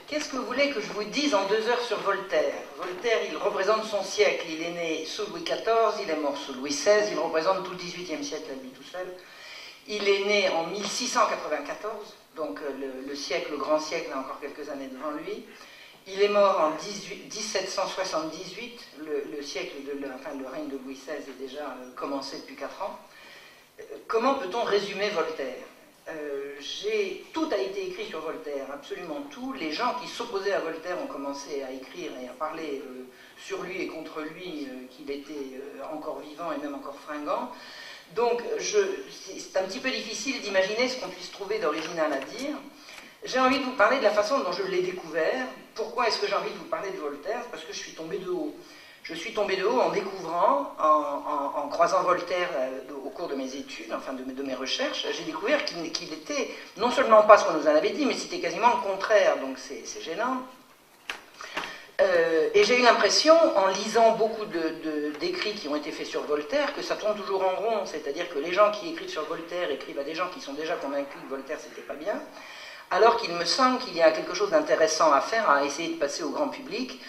Qu'est-ce que vous voulez que je vous dise en 2 heures sur Voltaire? Voltaire, il représente son siècle. Il est né sous Louis XIV, il est mort sous Louis XVI, il représente tout le XVIIIe siècle à lui tout seul. Il est né en 1694, donc le siècle, le grand siècle a encore quelques années devant lui. Il est mort en 1778, le siècle le règne de Louis XVI est déjà commencé depuis 4 ans. Comment peut-on résumer Voltaire? Tout a été écrit sur Voltaire, absolument tout. Les gens qui s'opposaient à Voltaire ont commencé à écrire et à parler sur lui et contre lui, qu'il était encore vivant et même encore fringant. Donc, c'est un petit peu difficile d'imaginer ce qu'on puisse trouver d'original à dire. J'ai envie de vous parler de la façon dont je l'ai découvert. Pourquoi est-ce que j'ai envie de vous parler de Voltaire? Parce que je suis tombé de haut. Je suis tombé de haut en découvrant, en croisant Voltaire au cours de mes études, enfin de mes recherches, j'ai découvert qu'il était non seulement pas ce qu'on nous en avait dit, mais c'était quasiment le contraire, donc c'est gênant. Et j'ai eu l'impression, en lisant beaucoup d'écrits qui ont été faits sur Voltaire, que ça tourne toujours en rond, c'est-à-dire que les gens qui écrivent sur Voltaire écrivent à des gens qui sont déjà convaincus que Voltaire c'était pas bien, alors qu'il me semble qu'il y a quelque chose d'intéressant à faire, à essayer de passer au grand public,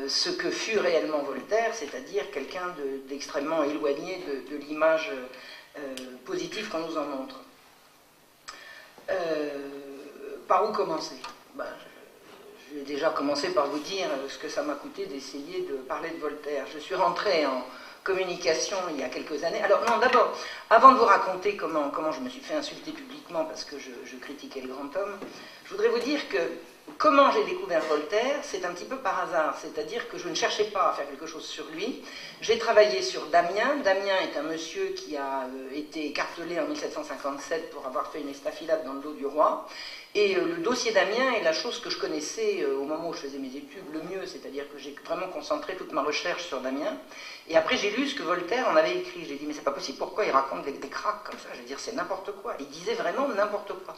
ce que fut réellement Voltaire, c'est-à-dire quelqu'un d'extrêmement éloigné de l'image positive qu'on nous en montre. Par où commencer? Je vais déjà commencer par vous dire ce que ça m'a coûté d'essayer de parler de Voltaire. Je suis rentré en communication il y a quelques années. Alors non, d'abord, avant de vous raconter comment je me suis fait insulter publiquement parce que je critiquais le grand homme, je voudrais vous dire que comment j'ai découvert Voltaire, c'est un petit peu par hasard, c'est-à-dire que je ne cherchais pas à faire quelque chose sur lui. J'ai travaillé sur Damien. Damien est un monsieur qui a été écartelé en 1757 pour avoir fait une estafilade dans le dos du roi. Et le dossier Damien est la chose que je connaissais au moment où je faisais mes études le mieux, c'est-à-dire que j'ai vraiment concentré toute ma recherche sur Damien. Et après j'ai lu ce que Voltaire en avait écrit. J'ai dit mais c'est pas possible, pourquoi il raconte des cracks comme ça? Je veux dire c'est n'importe quoi. Il disait vraiment n'importe quoi.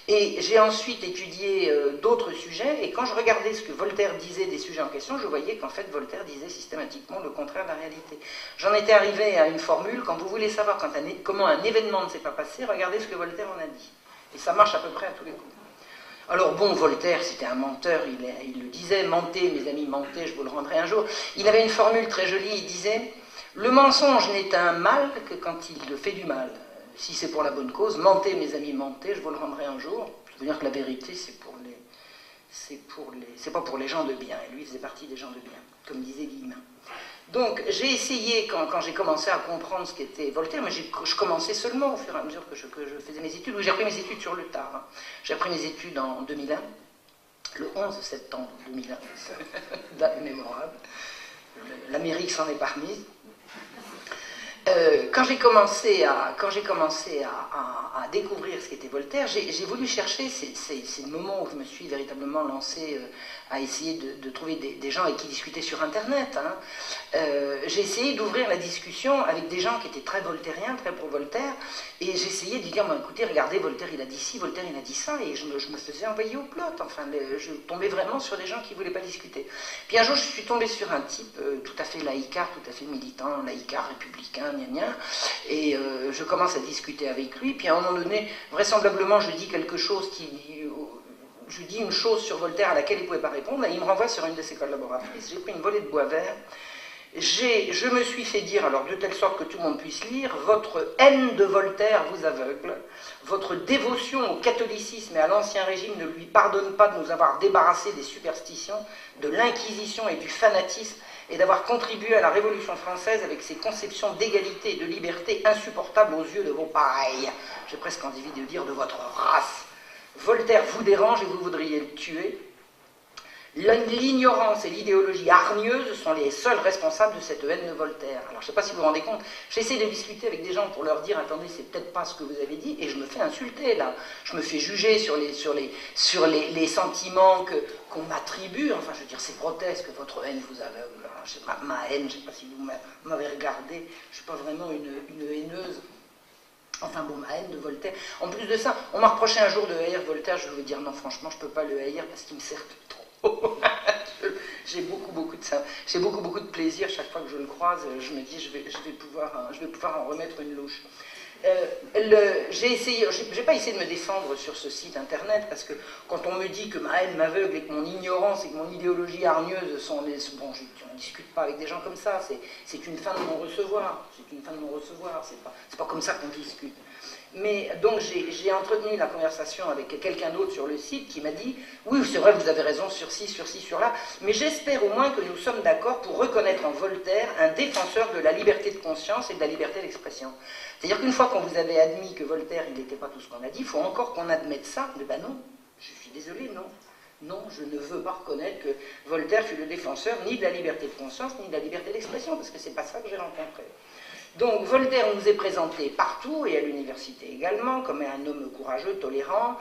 Et j'ai ensuite étudié d'autres sujets, et quand je regardais ce que Voltaire disait des sujets en question, je voyais qu'en fait Voltaire disait systématiquement le contraire de la réalité. J'en étais arrivé à une formule: quand vous voulez savoir comment un événement ne s'est pas passé, regardez ce que Voltaire en a dit. Et ça marche à peu près à tous les coups. Alors bon, Voltaire, c'était un menteur, il le disait, mentez, mes amis, mentez, je vous le rendrai un jour. Il avait une formule très jolie, il disait, le mensonge n'est un mal que quand il fait du mal. Si c'est pour la bonne cause, mentez, mes amis, mentez, je vous le rendrai un jour. Je veux dire que la vérité, c'est pas pour les gens de bien, et lui faisait partie des gens de bien, comme disait Guillemin. Donc j'ai essayé, quand j'ai commencé à comprendre ce qu'était Voltaire, mais je commençais seulement au fur et à mesure que je faisais mes études. J'ai appris mes études sur le tard. Hein. J'ai appris mes études en 2001, le 11 septembre 2001, date mémorable. L'Amérique s'en est parmise. Quand j'ai commencé à découvrir ce qu'était Voltaire, j'ai voulu chercher, c'est le moment où je me suis véritablement lancé à essayer de trouver des gens avec qui discuter sur Internet. Hein. J'ai essayé d'ouvrir la discussion avec des gens qui étaient très voltairiens, très pro-Voltaire, et j'ai essayé de dire, écoutez, regardez, Voltaire il a dit ci, Voltaire il a dit ça, et je me faisais envoyer au plot. Enfin, je tombais vraiment sur des gens qui ne voulaient pas discuter. Puis un jour, je suis tombé sur un type tout à fait laïcard, tout à fait militant, laïcard, républicain, et je commence à discuter avec lui, puis à un moment donné, vraisemblablement, je dis quelque chose je dis une chose sur Voltaire à laquelle il ne pouvait pas répondre, et il me renvoie sur une de ses collaboratrices. J'ai pris une volée de bois vert, je me suis fait dire, alors de telle sorte que tout le monde puisse lire, votre haine de Voltaire vous aveugle, votre dévotion au catholicisme et à l'ancien régime ne lui pardonne pas de nous avoir débarrassés des superstitions, de l'inquisition et du fanatisme, et d'avoir contribué à la Révolution française avec ses conceptions d'égalité et de liberté insupportables aux yeux de vos pareils. J'ai presque envie de dire de votre race. Voltaire vous dérange et vous voudriez le tuer. L'ignorance et l'idéologie hargneuse sont les seuls responsables de cette haine de Voltaire. Alors je ne sais pas si vous vous rendez compte, j'essaie de discuter avec des gens pour leur dire, attendez, c'est peut-être pas ce que vous avez dit, et je me fais insulter là. Je me fais juger sur les sentiments qu'on m'attribue. Enfin, je veux dire, c'est grotesque, votre haine vous aveugle. Ma haine, je ne sais pas si vous m'avez regardé, je ne suis pas vraiment une haineuse. Enfin bon, ma haine de Voltaire. En plus de ça, on m'a reproché un jour de haïr Voltaire, je vais vous dire non, franchement, je ne peux pas le haïr parce qu'il me sert trop. J'ai beaucoup de plaisir chaque fois que je le croise. Je me dis, je vais pouvoir en remettre une louche. J'ai pas essayé de me défendre sur ce site internet, parce que quand on me dit que ma haine m'aveugle et que mon ignorance et que mon idéologie hargneuse sont les... Bon, on ne discute pas avec des gens comme ça, c'est une fin de non-recevoir, c'est une fin de non-recevoir, c'est pas comme ça qu'on discute. Mais donc j'ai entretenu la conversation avec quelqu'un d'autre sur le site qui m'a dit « Oui, c'est vrai, vous avez raison sur ci, sur là, mais j'espère au moins que nous sommes d'accord pour reconnaître en Voltaire un défenseur de la liberté de conscience et de la liberté d'expression. » C'est-à-dire qu'une fois qu'on vous avait admis que Voltaire, il n'était pas tout ce qu'on a dit, il faut encore qu'on admette ça. Mais ben non, je suis désolé, non. Non, je ne veux pas reconnaître que Voltaire fut le défenseur ni de la liberté de conscience, ni de la liberté d'expression, parce que c'est pas ça que j'ai rencontré. Donc Voltaire nous est présenté partout, et à l'université également, comme un homme courageux, tolérant,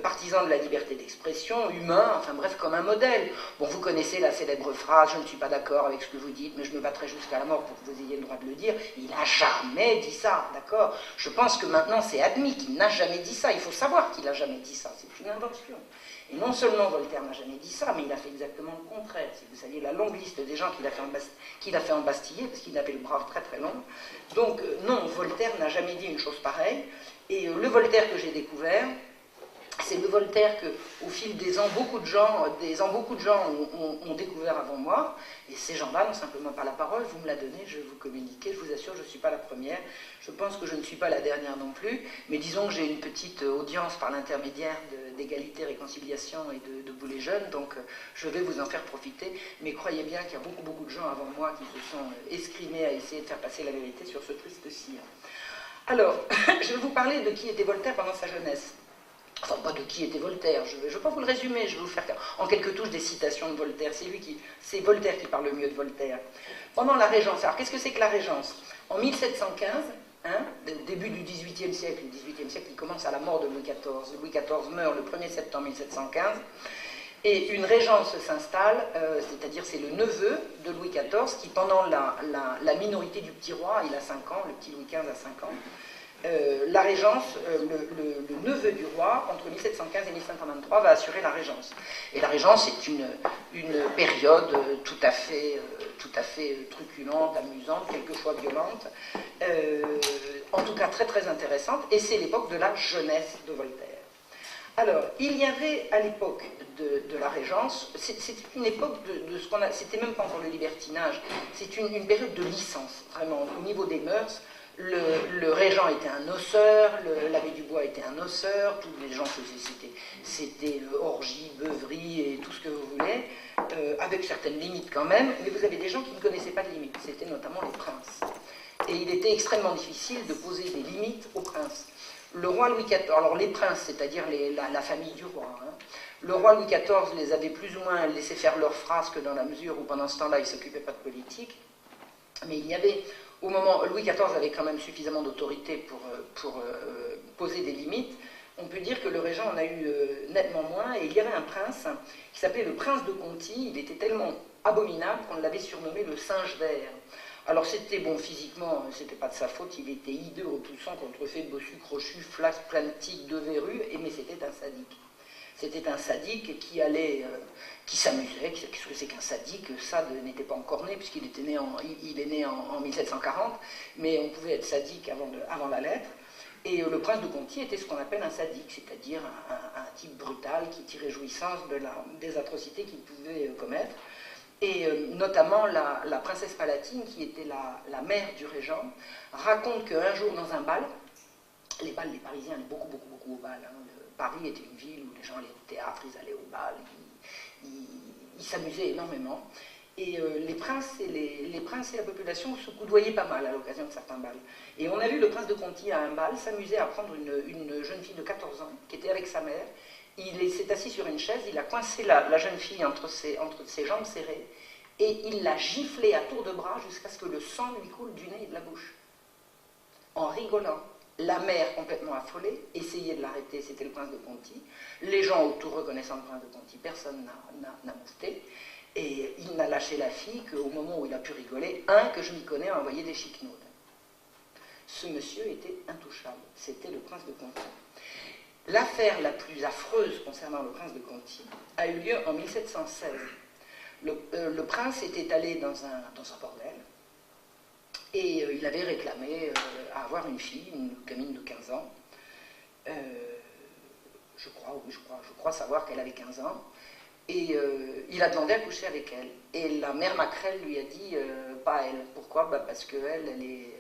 partisan de la liberté d'expression, humain, enfin bref, comme un modèle. Bon, vous connaissez la célèbre phrase « Je ne suis pas d'accord avec ce que vous dites, mais je me battrai jusqu'à la mort pour que vous ayez le droit de le dire ». Il n'a jamais dit ça, d'accord? Je pense que maintenant c'est admis qu'il n'a jamais dit ça. Il faut savoir qu'il n'a jamais dit ça, c'est une invention. Et non seulement Voltaire n'a jamais dit ça, mais il a fait exactement le contraire. Si vous saviez la longue liste des gens qu'il a fait embastiller, parce qu'il avait le bras très très long. Donc non, Voltaire n'a jamais dit une chose pareille. Et le Voltaire que j'ai découvert, c'est le Voltaire qu'au fil des ans, beaucoup de gens ont découvert avant moi. Et ces gens-là n'ont simplement pas la parole. Vous me la donnez, je vais vous communiquer. Je vous assure, je ne suis pas la première. Je pense que je ne suis pas la dernière non plus. Mais disons que j'ai une petite audience par l'intermédiaire d'égalité, réconciliation et de vous les jeunes. Donc je vais vous en faire profiter. Mais croyez bien qu'il y a beaucoup de gens avant moi qui se sont escrimés à essayer de faire passer la vérité sur ce triste cire. Alors, je vais vous parler de qui était Voltaire pendant sa jeunesse. Enfin, pas de qui était Voltaire, je ne vais pas vous le résumer, je vais vous faire en quelques touches des citations de Voltaire. C'est Voltaire qui parle le mieux de Voltaire. Pendant la Régence, alors qu'est-ce que c'est que la Régence? En 1715, début du XVIIIe siècle, le XVIIIe siècle il commence à la mort de Louis XIV. Louis XIV meurt le 1er septembre 1715, et une régence s'installe, c'est-à-dire c'est le neveu de Louis XIV qui, pendant la minorité du petit roi, il a 5 ans, le petit Louis XV a 5 ans, la régence, le neveu du roi, entre 1715 et 1723, va assurer la régence. Et la régence est une période tout à fait truculente, amusante, quelquefois violente, en tout cas très très intéressante, et c'est l'époque de la jeunesse de Voltaire. Alors, il y avait à l'époque de la Régence, c'était une époque de ce qu'on a, c'était même pas encore le libertinage, c'est une période de licence, vraiment, au niveau des mœurs. Le régent était un noceur, l'abbé Dubois était un noceur, tous les gens faisaient, c'était orgie, beuverie et tout ce que vous voulez, avec certaines limites quand même, mais vous avez des gens qui ne connaissaient pas de limites, c'était notamment les princes. Et il était extrêmement difficile de poser des limites aux princes. Le roi Louis XIV, alors les princes, c'est-à-dire la famille du roi, le roi Louis XIV les avait plus ou moins laissé faire leurs frasques dans la mesure où pendant ce temps-là, il ne s'occupait pas de politique, mais il y avait... Au moment, Louis XIV avait quand même suffisamment d'autorité pour poser des limites. On peut dire que le régent en a eu nettement moins, et il y avait un prince qui s'appelait le prince de Conti. Il était tellement abominable qu'on l'avait surnommé le singe vert. Alors c'était, bon, physiquement, c'était pas de sa faute, il était hideux, repoussant, contrefait, bossu, crochu, flasque, plantique, de verrues, mais c'était un sadique. C'était un sadique qui allait, qui s'amusait. Qu'est-ce que c'est qu'un sadique? Sade n'était pas encore né, puisqu'il était né il est né en 1740, mais on pouvait être sadique avant la lettre. Et le prince de Conti était ce qu'on appelle un sadique, c'est-à-dire un type brutal qui tirait jouissance des atrocités qu'il pouvait commettre. Et notamment la princesse Palatine, qui était la mère du régent, raconte qu'un jour dans un bal, les Parisiens allaient beaucoup au bal, Paris était une ville où les gens allaient au théâtre, ils allaient au bal, ils s'amusaient énormément. Et les princes et la population se coudoyaient pas mal à l'occasion de certains bals. Et on a vu le prince de Conti à un bal s'amuser à prendre une jeune fille de 14 ans qui était avec sa mère. Il s'est assis sur une chaise, il a coincé la jeune fille entre ses jambes serrées et il l'a giflée à tour de bras jusqu'à ce que le sang lui coule du nez et de la bouche. En rigolant. La mère, complètement affolée, essayait de l'arrêter, c'était le prince de Conti. Les gens autour reconnaissant le prince de Conti, personne n'a moufté. Et il n'a lâché la fille qu'au moment où il a pu rigoler, un que je m'y connais a envoyé des chiquenaudes. Ce monsieur était intouchable, c'était le prince de Conti. L'affaire la plus affreuse concernant le prince de Conti a eu lieu en 1716. Le prince était allé dans un bordel, Et il avait réclamé à avoir une fille, une gamine de 15 ans. Je crois savoir qu'elle avait 15 ans. Et il a demandé à coucher avec elle. Et la mère Macrel lui a dit, pas elle. Pourquoi? Parce qu'elle, elle est...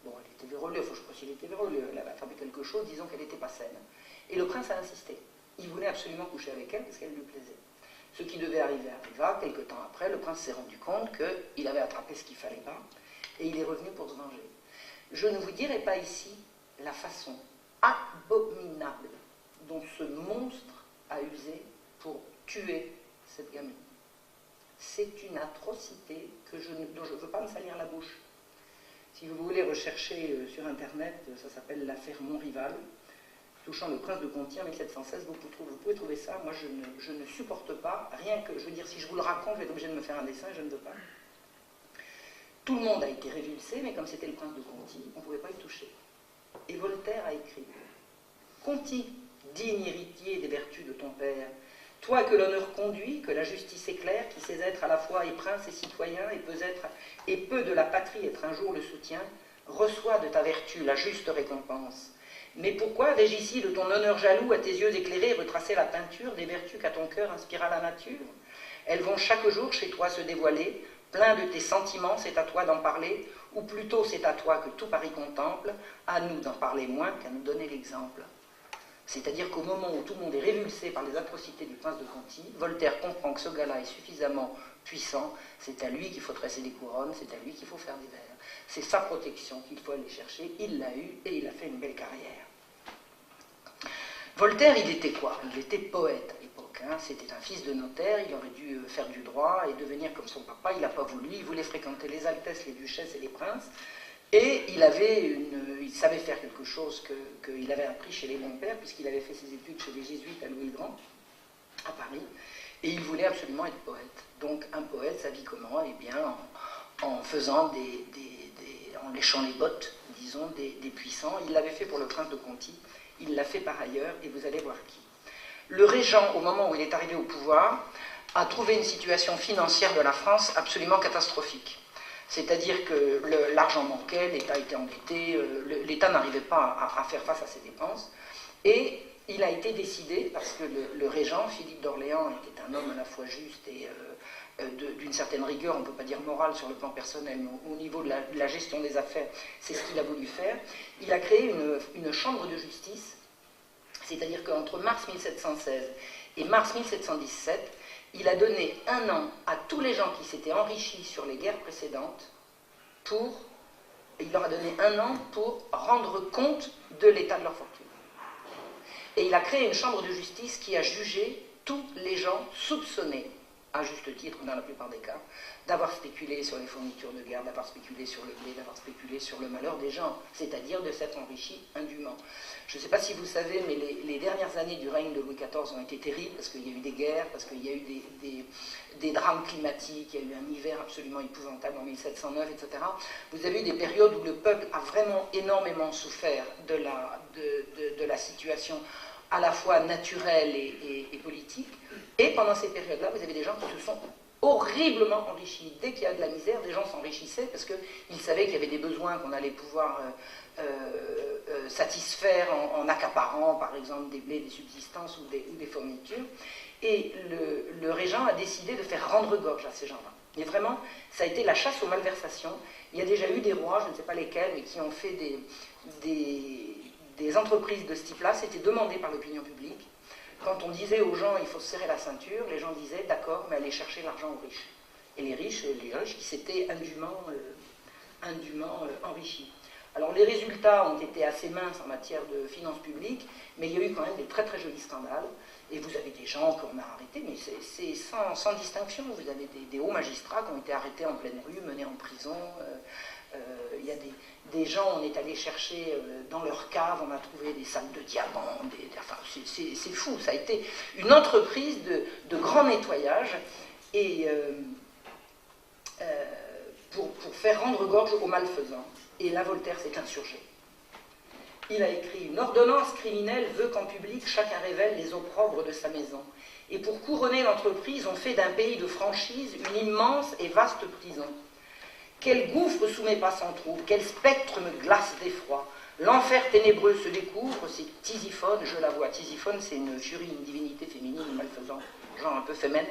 bon, elle était vérolée, je ne sais pas si elle était vérolée, elle avait attrapé quelque chose, disons qu'elle n'était pas saine. Et le prince a insisté. Il voulait absolument coucher avec elle parce qu'elle lui plaisait. Ce qui devait arriver arriva. Quelque temps après, le prince s'est rendu compte qu'il avait attrapé ce qu'il ne fallait pas. Et il est revenu pour se venger. Je ne vous dirai pas ici la façon abominable dont ce monstre a usé pour tuer cette gamine. C'est une atrocité dont je ne veux pas me salir la bouche. Si vous voulez rechercher sur Internet, ça s'appelle l'affaire Montrival, touchant le prince de Conti en 1716, vous pouvez trouver ça. Moi, je ne supporte pas, rien que, je veux dire, si je vous le raconte, je vais être obligé de me faire un dessin, je ne veux pas. Tout le monde a été révulsé, mais comme c'était le prince de Conti, on ne pouvait pas y toucher. Et Voltaire a écrit « Conti, digne héritier des vertus de ton père, toi que l'honneur conduit, que la justice éclaire, qui sais être à la fois et prince et citoyen, et peut de la patrie être un jour le soutien, reçois de ta vertu la juste récompense. Mais pourquoi vais-je ici de ton honneur jaloux, à tes yeux éclairés, retracer la peinture des vertus qu'à ton cœur inspira la nature? Elles vont chaque jour chez toi se dévoiler, plein de tes sentiments, c'est à toi d'en parler, ou plutôt c'est à toi que tout Paris contemple, à nous d'en parler moins qu'à nous donner l'exemple. » C'est-à-dire qu'au moment où tout le monde est révulsé par les atrocités du prince de Conti, Voltaire comprend que ce gars-là est suffisamment puissant, c'est à lui qu'il faut tresser des couronnes, c'est à lui qu'il faut faire des vers. C'est sa protection qu'il faut aller chercher, il l'a eu et il a fait une belle carrière. Voltaire, il était quoi? Il était poète à l'époque, hein. C'était un fils de notaire, il aurait dû faire du droit et devenir comme son papa, il n'a pas voulu, il voulait fréquenter les altesses, les duchesses et les princes. Et il savait faire quelque chose qu'il avait appris chez les bons pères, puisqu'il avait fait ses études chez les jésuites à Louis le Grand, à Paris, et il voulait absolument être poète. Donc un poète, ça vit comment? Eh bien, en faisant en léchant les bottes, disons, des puissants. Il l'avait fait pour le prince de Conti, il l'a fait par ailleurs, et vous allez voir qui. Le régent, au moment où il est arrivé au pouvoir, a trouvé une situation financière de la France absolument catastrophique. C'est-à-dire que l'argent manquait, l'État était endetté, l'État n'arrivait pas à faire face à ses dépenses. Et il a été décidé, parce que le régent, Philippe d'Orléans, était un homme à la fois juste et d'une certaine rigueur, on ne peut pas dire morale sur le plan personnel, mais au niveau de la gestion des affaires, c'est ce qu'il a voulu faire. Il a créé une chambre de justice, c'est-à-dire qu'entre mars 1716 et mars 1717, il a donné 1 an à tous les gens qui s'étaient enrichis sur les guerres précédentes il leur a donné 1 an pour rendre compte de l'état de leur fortune. Et il a créé une chambre de justice qui a jugé tous les gens soupçonnés, à juste titre dans la plupart des cas, d'avoir spéculé sur les fournitures de guerre, d'avoir spéculé sur le blé, d'avoir spéculé sur le malheur des gens, c'est-à-dire de s'être enrichi indûment. Je ne sais pas si vous savez, mais les dernières années du règne de Louis XIV ont été terribles, parce qu'il y a eu des guerres, parce qu'il y a eu des drames climatiques, il y a eu un hiver absolument épouvantable en 1709, etc. Vous avez eu des périodes où le peuple a vraiment énormément souffert de la situation à la fois naturelle et politique. Et pendant ces périodes-là, vous avez des gens qui se sont horriblement enrichis. Dès qu'il y a de la misère, des gens s'enrichissaient parce qu'ils savaient qu'il y avait des besoins qu'on allait pouvoir satisfaire en accaparant, par exemple, des blés, des subsistances ou des fournitures. Et le régent a décidé de faire rendre gorge à ces gens-là. Et vraiment, ça a été la chasse aux malversations. Il y a déjà eu des rois, je ne sais pas lesquels, mais qui ont fait des entreprises de ce type-là. C'était demandé par l'opinion publique. Quand on disait aux gens il faut se serrer la ceinture, les gens disaient d'accord, mais allez chercher l'argent aux riches. Et les riches qui s'étaient indûment enrichis. Alors les résultats ont été assez minces en matière de finances publiques, mais il y a eu quand même des très très jolis scandales. Et vous avez des gens qu'on a arrêtés, mais c'est sans distinction. Vous avez des hauts magistrats qui ont été arrêtés en pleine rue, menés en prison. Il y a des gens, on est allé chercher dans leur cave, on a trouvé des sacs de diamants, enfin, c'est fou, ça a été une entreprise de grand nettoyage et pour faire rendre gorge aux malfaisants. Et là, Voltaire s'est insurgé. Il a écrit « Une ordonnance criminelle veut qu'en public chacun révèle les opprobres de sa maison. Et pour couronner l'entreprise, on fait d'un pays de franchise une immense et vaste prison. Quel gouffre sous mes pas s'en trouve, quel spectre me glace d'effroi. L'enfer ténébreux se découvre, c'est Tisiphone, je la vois. Tisiphone, c'est une furie, une divinité féminine malfaisante, genre un peu féminin.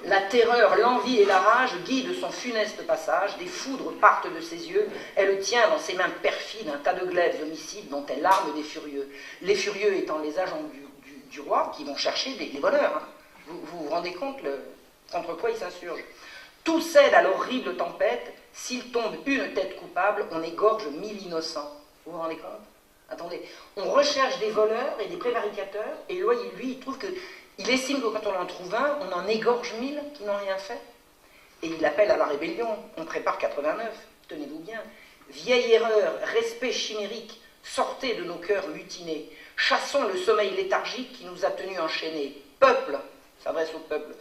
La terreur, l'envie et la rage guident son funeste passage, des foudres partent de ses yeux, elle tient dans ses mains perfides un tas de glaives homicides dont elle arme des furieux. Les furieux étant les agents du roi qui vont chercher des voleurs. Hein. Vous rendez compte contre quoi ils s'insurgent. Tout cède à l'horrible tempête, s'il tombe une tête coupable, on égorge 1000 innocents. Vous vous rendez compte? Attendez, on recherche des voleurs et des prévaricateurs, et lui, il trouve que... Il estime que quand on en trouve un, on en égorge 1000 qui n'ont rien fait. Et il appelle à la rébellion. On prépare 89, tenez-vous bien. Vieille erreur, respect chimérique, sortez de nos cœurs mutinés. Chassons le sommeil léthargique qui nous a tenus enchaînés. Peuple, s'adresse au peuple,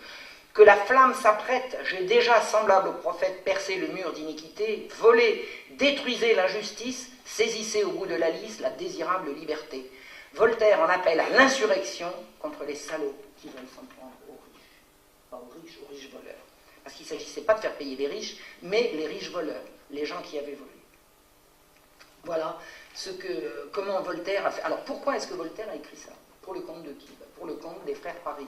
que la flamme s'apprête, j'ai déjà, semblable au prophète, percé le mur d'iniquité, volé, détruisez l'injustice, saisissez au bout de la lisse la désirable liberté. Voltaire en appelle à l'insurrection contre les salauds qui veulent s'en prendre aux riches. Pas aux riches voleurs. Parce qu'il ne s'agissait pas de faire payer les riches, mais les riches voleurs, les gens qui avaient volé. Voilà comment Voltaire a fait. Alors pourquoi est-ce que Voltaire a écrit ça? Pour le compte de qui? Pour le compte des frères Paris,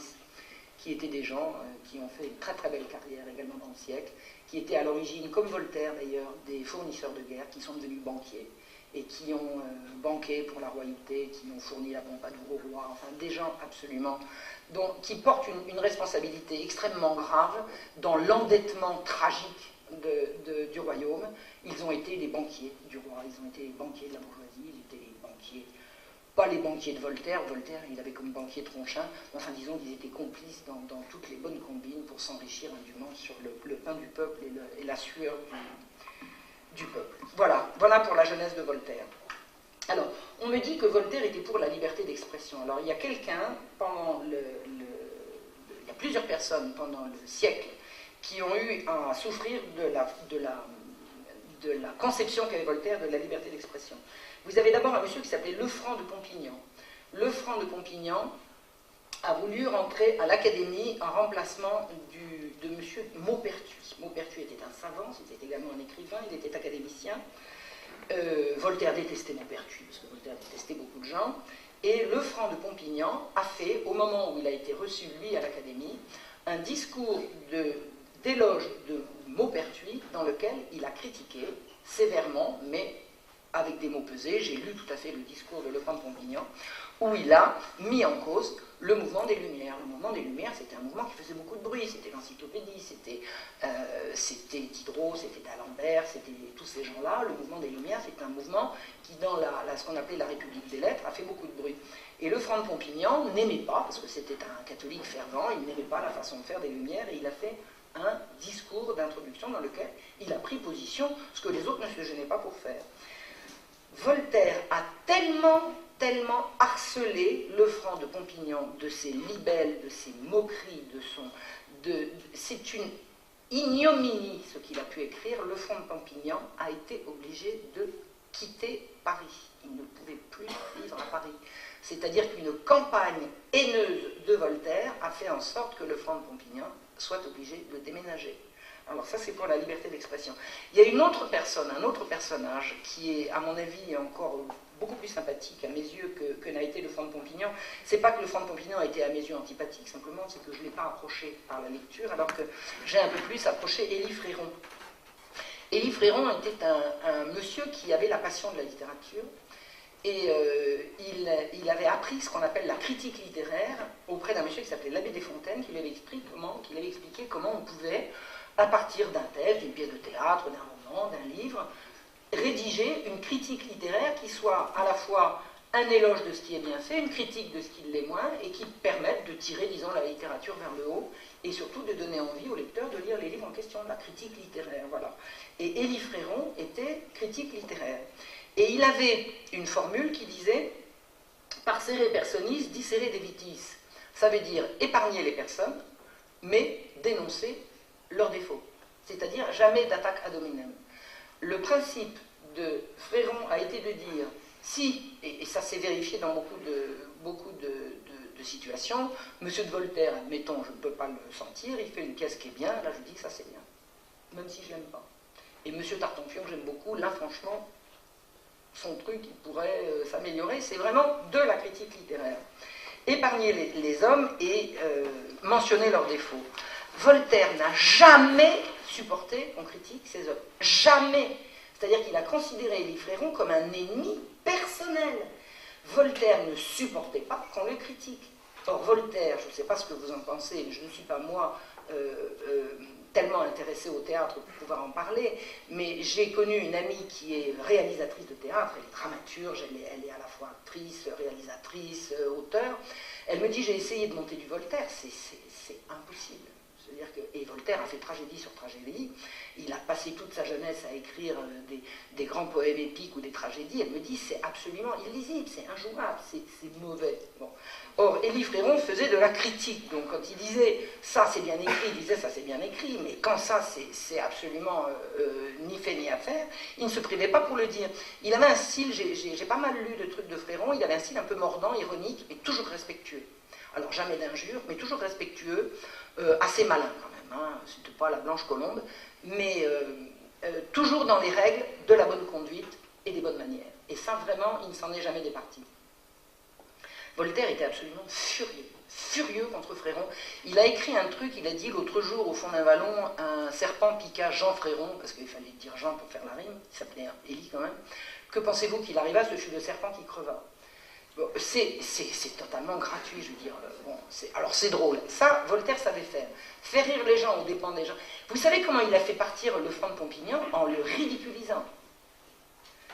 qui étaient des gens qui ont fait une très très belle carrière également dans le siècle, qui étaient à l'origine, comme Voltaire d'ailleurs, des fournisseurs de guerre, qui sont devenus banquiers, et qui ont banqué pour la royauté, qui ont fourni la Pompadour au roi, enfin des gens absolument, qui portent une responsabilité extrêmement grave dans l'endettement tragique du royaume. Ils ont été les banquiers du roi, ils ont été les banquiers de la bourgeoisie, ils étaient les banquiers, pas les banquiers de Voltaire. Voltaire, il avait comme banquier Tronchin, enfin disons qu'ils étaient complices dans toutes les bonnes combines pour s'enrichir indûment sur le pain du peuple et la sueur du peuple. Voilà pour la jeunesse de Voltaire. Alors, on me dit que Voltaire était pour la liberté d'expression. Alors, il y a quelqu'un, il y a plusieurs personnes pendant le siècle qui ont eu à souffrir de la conception qu'avait Voltaire de la liberté d'expression. Vous avez d'abord un monsieur qui s'appelait Lefranc de Pompignan. Lefranc de Pompignan a voulu rentrer à l'Académie en remplacement de M. Maupertuis. Maupertuis était un savant, c'était également un écrivain, il était académicien. Voltaire détestait Maupertuis, parce que Voltaire détestait beaucoup de gens. Et Lefranc de Pompignan a fait, au moment où il a été reçu, lui, à l'Académie, un discours d'éloge de Maupertuis, dans lequel il a critiqué sévèrement, mais avec des mots pesés. J'ai lu tout à fait le discours de Lefranc de Pompignan, où il a mis en cause le mouvement des Lumières. Le mouvement des Lumières, c'était un mouvement qui faisait beaucoup de bruit. C'était l'encyclopédie, c'était Diderot, c'était d'Alembert, c'était tous ces gens-là. Le mouvement des Lumières, c'était un mouvement qui, dans ce qu'on appelait la République des Lettres, a fait beaucoup de bruit. Et Lefranc de Pompignan n'aimait pas, parce que c'était un catholique fervent, il n'aimait pas la façon de faire des Lumières, et il a fait un discours d'introduction dans lequel il a pris position, ce que les autres ne se gênaient pas pour faire. Voltaire a tellement harcelé Lefranc de Pompignan de ses libelles, de ses moqueries, c'est une ignominie ce qu'il a pu écrire. Lefranc de Pompignan a été obligé de quitter Paris. Il ne pouvait plus vivre à Paris. C'est-à-dire qu'une campagne haineuse de Voltaire a fait en sorte que Lefranc de Pompignan soit obligé de déménager. Alors ça, c'est pour la liberté d'expression. Il y a un autre personnage qui est, à mon avis, encore beaucoup plus sympathique à mes yeux que n'a été Lefranc de Pompignan. C'est pas que Lefranc de Pompignan a été à mes yeux antipathique, simplement c'est que je ne l'ai pas approché par la lecture, alors que j'ai un peu plus approché Élie Fréron. Élie Fréron était un monsieur qui avait la passion de la littérature, et il avait appris ce qu'on appelle la critique littéraire auprès d'un monsieur qui s'appelait l'abbé Desfontaines, qui lui avait expliqué comment on pouvait, à partir d'un texte, d'une pièce de théâtre, d'un roman, d'un livre, rédiger une critique littéraire qui soit à la fois un éloge de ce qui est bien fait, une critique de ce qui l'est moins, et qui permette de tirer, disons, la littérature vers le haut, et surtout de donner envie aux lecteurs de lire les livres en question, de la critique littéraire, voilà. Et Élie Fréron était critique littéraire. Et il avait une formule qui disait « Parcere personis, dicere de vitis ». Ça veut dire épargner les personnes, mais dénoncer leurs défauts. C'est-à-dire jamais d'attaque ad hominem. Le principe de Fréron a été de dire, si, et ça s'est vérifié dans beaucoup de situation. Monsieur de Voltaire, admettons, je ne peux pas le sentir, il fait une pièce qui est bien, là je dis ça c'est bien, même si je l'aime pas. Et Monsieur Tartampion, que j'aime beaucoup, là franchement, son truc, il pourrait s'améliorer, c'est vraiment de la critique littéraire. Épargner les hommes et mentionner leurs défauts. Voltaire n'a jamais supporté qu'on critique ses œuvres. Jamais. C'est-à-dire qu'il a considéré Élie Fréron comme un ennemi personnel. Voltaire ne supportait pas qu'on le critique. Or, Voltaire, je ne sais pas ce que vous en pensez, je ne suis pas moi tellement intéressée au théâtre pour pouvoir en parler, mais j'ai connu une amie qui est réalisatrice de théâtre, elle est dramaturge, elle est à la fois actrice, réalisatrice, auteure. Elle me dit, j'ai essayé de monter du Voltaire, c'est impossible. C'est-à-dire que, et Voltaire a fait tragédie sur tragédie, il a passé toute sa jeunesse à écrire des grands poèmes épiques ou des tragédies. Elle me dit, c'est absolument illisible, c'est injouable, c'est mauvais. Bon. Or, Élie Fréron faisait de la critique, donc quand il disait, ça c'est bien écrit, il disait, ça c'est bien écrit, mais quand ça c'est absolument ni fait ni à faire, il ne se privait pas pour le dire. Il avait un style, j'ai pas mal lu de trucs de Fréron, il avait un style un peu mordant, ironique, mais toujours respectueux. Alors jamais d'injures, mais toujours respectueux, assez malin quand même, hein. C'était pas la blanche colombe, mais toujours dans les règles de la bonne conduite et des bonnes manières. Et ça vraiment, il ne s'en est jamais départi. Voltaire était absolument furieux contre Fréron. Il a écrit un truc, il a dit l'autre jour au fond d'un vallon, un serpent piqua Jean Fréron, parce qu'il fallait dire Jean pour faire la rime, il s'appelait Élie quand même. Que pensez-vous qu'il arriva? Ce fut le serpent qui creva. Bon, c'est totalement gratuit, je veux dire. Bon, alors c'est drôle. Ça, Voltaire savait faire. Faire rire les gens aux dépens des gens. Vous savez comment il a fait partir le franc de Pompignan? En le ridiculisant.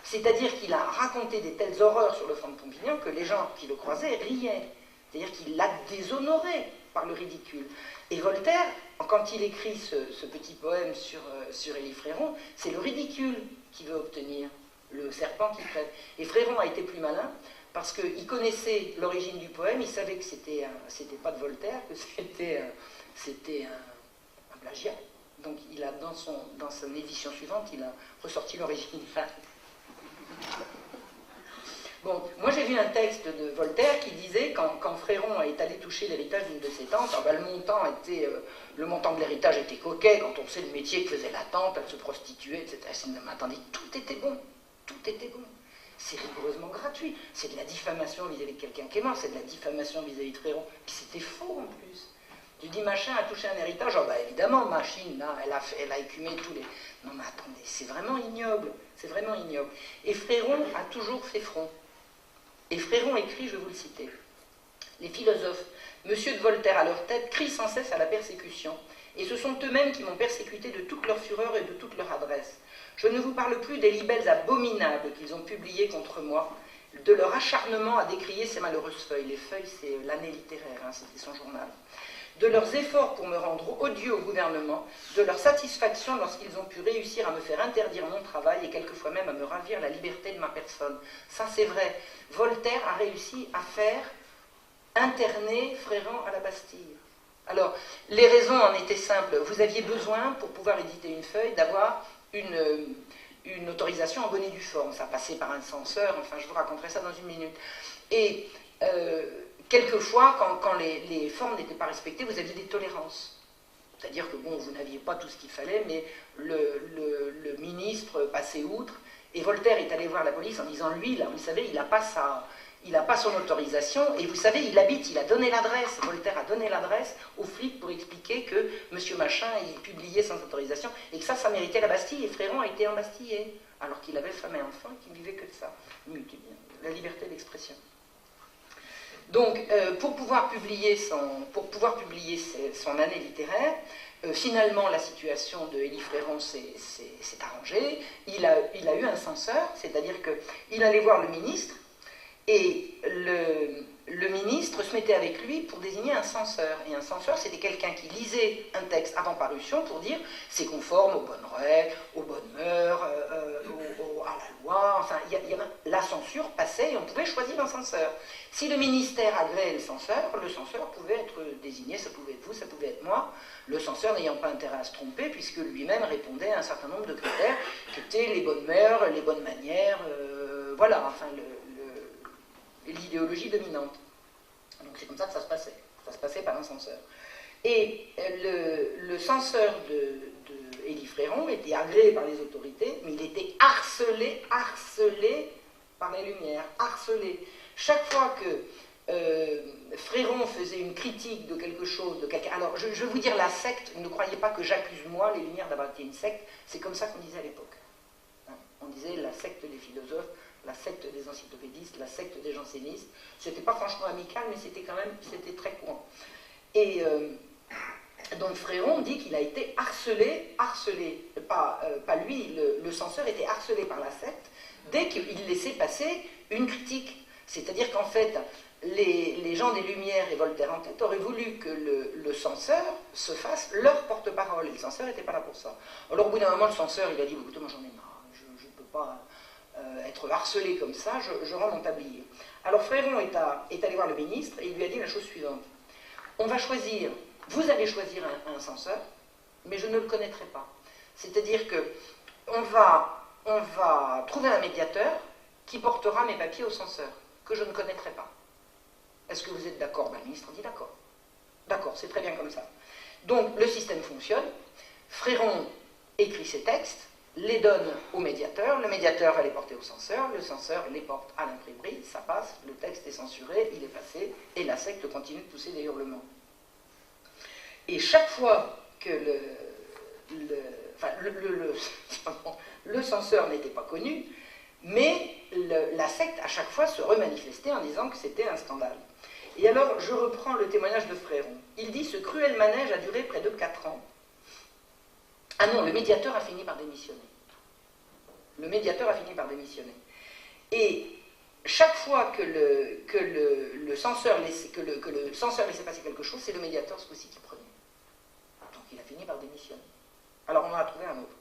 C'est-à-dire qu'il a raconté des telles horreurs sur le franc de Pompignan que les gens qui le croisaient riaient. C'est-à-dire qu'il l'a déshonoré par le ridicule. Et Voltaire, quand il écrit ce petit poème sur Élie Fréron, c'est le ridicule qu'il veut obtenir, le serpent qui crève. Et Fréron a été plus malin, parce qu'il connaissait l'origine du poème, il savait que c'était pas de Voltaire, que c'était un plagiat. Donc il a, dans son édition suivante, il a ressorti l'origine. Bon, moi j'ai vu un texte de Voltaire qui disait, quand Fréron est allé toucher l'héritage d'une de ses tantes, le montant de l'héritage était coquet, quand on sait le métier que faisait la tante, elle se prostituait, etc. Mais attendez, tout était bon, tout était bon. C'est rigoureusement gratuit. C'est de la diffamation vis-à-vis de quelqu'un qui est mort, c'est de la diffamation vis-à-vis de Fréron. Puis c'était faux en plus. Tu dis machin a touché un héritage, oh bah évidemment, machine, là, elle a écumé tous les... Non mais attendez, c'est vraiment ignoble, c'est vraiment ignoble. Et Fréron a toujours fait front. Et Fréron écrit, je vais vous le citer, les philosophes, Monsieur de Voltaire à leur tête, crient sans cesse à la persécution, et ce sont eux-mêmes qui m'ont persécuté de toute leur fureur et de toute leur adresse. Je ne vous parle plus des libelles abominables qu'ils ont publiées contre moi, de leur acharnement à décrier ces malheureuses feuilles. Les feuilles, c'est l'année littéraire, hein, c'était son journal. De leurs efforts pour me rendre odieux au gouvernement, de leur satisfaction lorsqu'ils ont pu réussir à me faire interdire mon travail et quelquefois même à me ravir la liberté de ma personne. Ça, c'est vrai. Voltaire a réussi à faire interner Fréron à la Bastille. Alors, les raisons en étaient simples. Vous aviez besoin, pour pouvoir éditer une feuille, d'avoir une autorisation en bonne et due forme. Ça passait par un censeur, enfin je vous raconterai ça dans une minute. Et quelquefois, quand les formes n'étaient pas respectées, vous aviez des tolérances. C'est-à-dire que bon, vous n'aviez pas tout ce qu'il fallait, mais le ministre passait outre, et Voltaire est allé voir la police en disant, lui, là, vous savez, il n'a pas son autorisation, et vous savez, il a donné l'adresse, Voltaire a donné l'adresse aux flics pour expliquer que monsieur machin, il publiait sans autorisation, et que ça méritait la Bastille, et Fréron a été embastillé, alors qu'il avait femme et enfant, et qu'il ne vivait que de ça. La liberté d'expression. Donc, pour pouvoir publier son année littéraire, finalement, la situation de Élie Fréron s'est arrangée. Il a eu un censeur, c'est-à-dire qu'il allait voir le ministre, et le ministre se mettait avec lui pour désigner un censeur. Et un censeur, c'était quelqu'un qui lisait un texte avant parution pour dire c'est conforme aux bonnes règles, aux bonnes mœurs, à la loi. Enfin, la censure passait et on pouvait choisir un censeur. Si le ministère agréait le censeur pouvait être désigné, ça pouvait être vous, ça pouvait être moi. Le censeur n'ayant pas intérêt à se tromper, puisque lui-même répondait à un certain nombre de critères qui étaient les bonnes mœurs, les bonnes manières, voilà, enfin, l'idéologie dominante. Donc c'est comme ça que ça se passait. Ça se passait par un censeur. Et le censeur de Élie Fréron était agréé par les autorités, mais il était harcelé par les Lumières, harcelé. Chaque fois que Fréron faisait une critique de quelque chose, de quelqu'un... Alors, je vais vous dire la secte, ne croyez pas que j'accuse moi les Lumières d'avoir été une secte, c'est comme ça qu'on disait à l'époque. Hein, on disait la secte des philosophes, la secte des encyclopédistes, la secte des jansénistes. C'était pas franchement amical, mais c'était quand même, c'était très courant. Et donc Fréron dit qu'il a été harcelé, pas lui, le censeur était harcelé par la secte dès qu'il laissait passer une critique. C'est-à-dire qu'en fait, les gens des Lumières et Voltaire en tête auraient voulu que le censeur se fasse leur porte-parole. Et le censeur n'était pas là pour ça. Alors au bout d'un moment, le censeur, il a dit, écoutez, moi j'en ai marre, je ne peux pas être harcelé comme ça, je rends mon tablier. Alors Fréron est allé voir le ministre et il lui a dit la chose suivante. On va choisir, vous allez choisir un censeur, mais je ne le connaîtrai pas. C'est-à-dire que on va trouver un médiateur qui portera mes papiers au censeur, que je ne connaîtrai pas. Est-ce que vous êtes d'accord? Le ministre dit d'accord. D'accord, c'est très bien comme ça. Donc le système fonctionne, Fréron écrit ses textes, les donne au médiateur, le médiateur va les porter au censeur, le censeur les porte à l'imprimerie, ça passe, le texte est censuré, il est passé, et la secte continue de pousser des hurlements. Et chaque fois que le censeur n'était pas connu, mais la secte à chaque fois se remanifestait en disant que c'était un scandale. Et alors je reprends le témoignage de Fréron. Il dit « Ce cruel manège a duré près de 4 ans. » Ah non, le médiateur a fini par démissionner. Le médiateur a fini par démissionner. Et chaque fois que le censeur laissait passer quelque chose, c'est le médiateur ce coup-ci qui prenait. Donc il a fini par démissionner. Alors on en a trouvé un autre.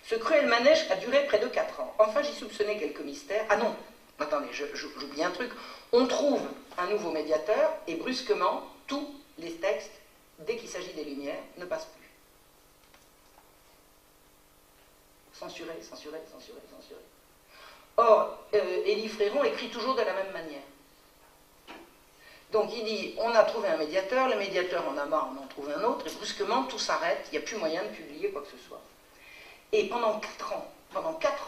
Ce cruel manège a duré près de 4 ans. Enfin, j'y soupçonnais quelques mystères. Ah non, attendez, j'oublie un truc. On trouve un nouveau médiateur et brusquement, tous les textes, dès qu'il s'agit des Lumières, ne passent plus. Censuré, censuré, censuré, censuré. Or, Élie Fréron écrit toujours de la même manière. Donc il dit, on a trouvé un médiateur, le médiateur en a marre, on en trouve un autre, et brusquement tout s'arrête, il n'y a plus moyen de publier quoi que ce soit. Et pendant 4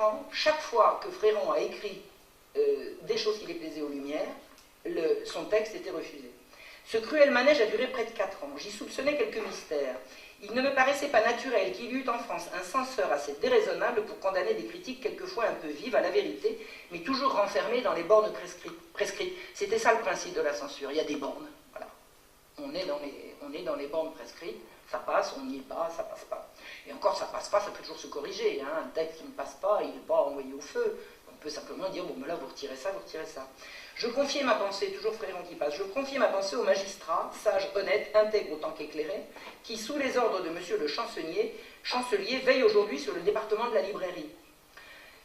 ans, chaque fois que Fréron a écrit des choses qui les plaisaient aux Lumières, son texte était refusé. Ce cruel manège a duré près de 4 ans. J'y soupçonnais quelques mystères. Il ne me paraissait pas naturel qu'il y eût en France un censeur assez déraisonnable pour condamner des critiques quelquefois un peu vives à la vérité, mais toujours renfermées dans les bornes prescrites. C'était ça le principe de la censure. Il y a des bornes. Voilà. On est dans les bornes prescrites. Ça passe, on n'y est pas, ça passe pas. Et encore, ça passe pas, ça peut toujours se corriger. Hein. Un texte qui ne passe pas, il n'est pas envoyé au feu. On peut simplement dire, bon, ben là, vous retirez ça, vous retirez ça. Je confiais ma pensée, toujours Fréron qui passe, je confiais ma pensée au magistrat, sage, honnête, intègre autant qu'éclairé, qui, sous les ordres de monsieur le chancelier, veille aujourd'hui sur le département de la librairie.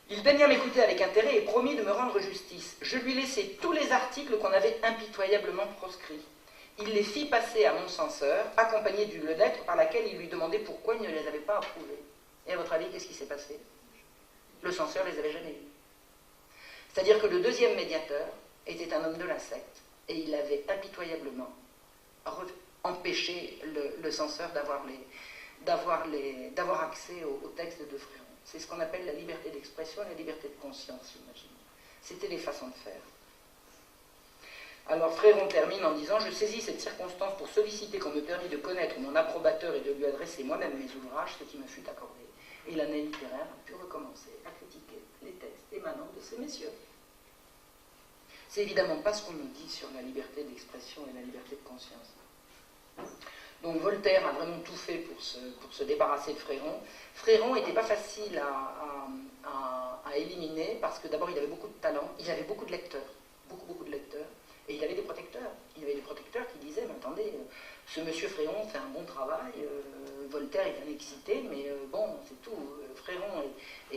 Il daigna m'écouter avec intérêt et promit de me rendre justice. Je lui laissai tous les articles qu'on avait impitoyablement proscrits. Il les fit passer à mon censeur, accompagné d'une lettre par laquelle il lui demandait pourquoi il ne les avait pas approuvés. Et à votre avis, qu'est-ce qui s'est passé? Le censeur les avait jamais lus. C'est-à-dire que le deuxième médiateur était un homme de la secte, et il avait impitoyablement empêché le censeur d'avoir accès au texte de Fréron. C'est ce qu'on appelle la liberté d'expression et la liberté de conscience, j'imagine. C'était les façons de faire. Alors Fréron termine en disant « Je saisis cette circonstance pour solliciter qu'on me permît de connaître mon approbateur et de lui adresser moi-même mes ouvrages, ce qui me fut accordé. Et l'année littéraire a pu recommencer à critiquer les textes émanant de ces messieurs. » C'est évidemment pas ce qu'on nous dit sur la liberté d'expression et la liberté de conscience. Donc Voltaire a vraiment tout fait pour se débarrasser de Fréron. Fréron n'était pas facile à éliminer parce que d'abord il avait beaucoup de talent, il avait beaucoup de lecteurs, beaucoup de lecteurs, et il avait des protecteurs. Il avait des protecteurs qui disaient, mais attendez, ce monsieur Fréron fait un bon travail, Voltaire est bien excité, mais bon, c'est tout, Fréron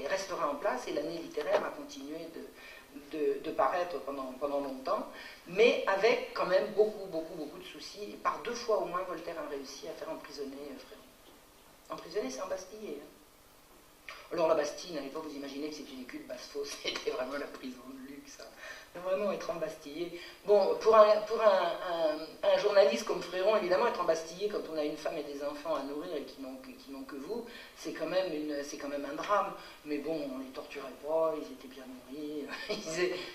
restera en place et l'année littéraire a continué de paraître pendant longtemps, mais avec quand même beaucoup de soucis. Par 2 fois au moins, Voltaire a réussi à faire emprisonner Fréron. Emprisonner, c'est embastiller. Alors la Bastille, n'allez pas vous imaginer que c'est une écume basse-fosse, c'était vraiment la prison de luxe. Vraiment être embastillé. Bon, pour un journaliste comme Fréron, évidemment, être embastillé quand on a une femme et des enfants à nourrir et qui n'ont que vous, c'est quand même un drame. Mais bon, on les torturait pas, ils étaient bien nourris.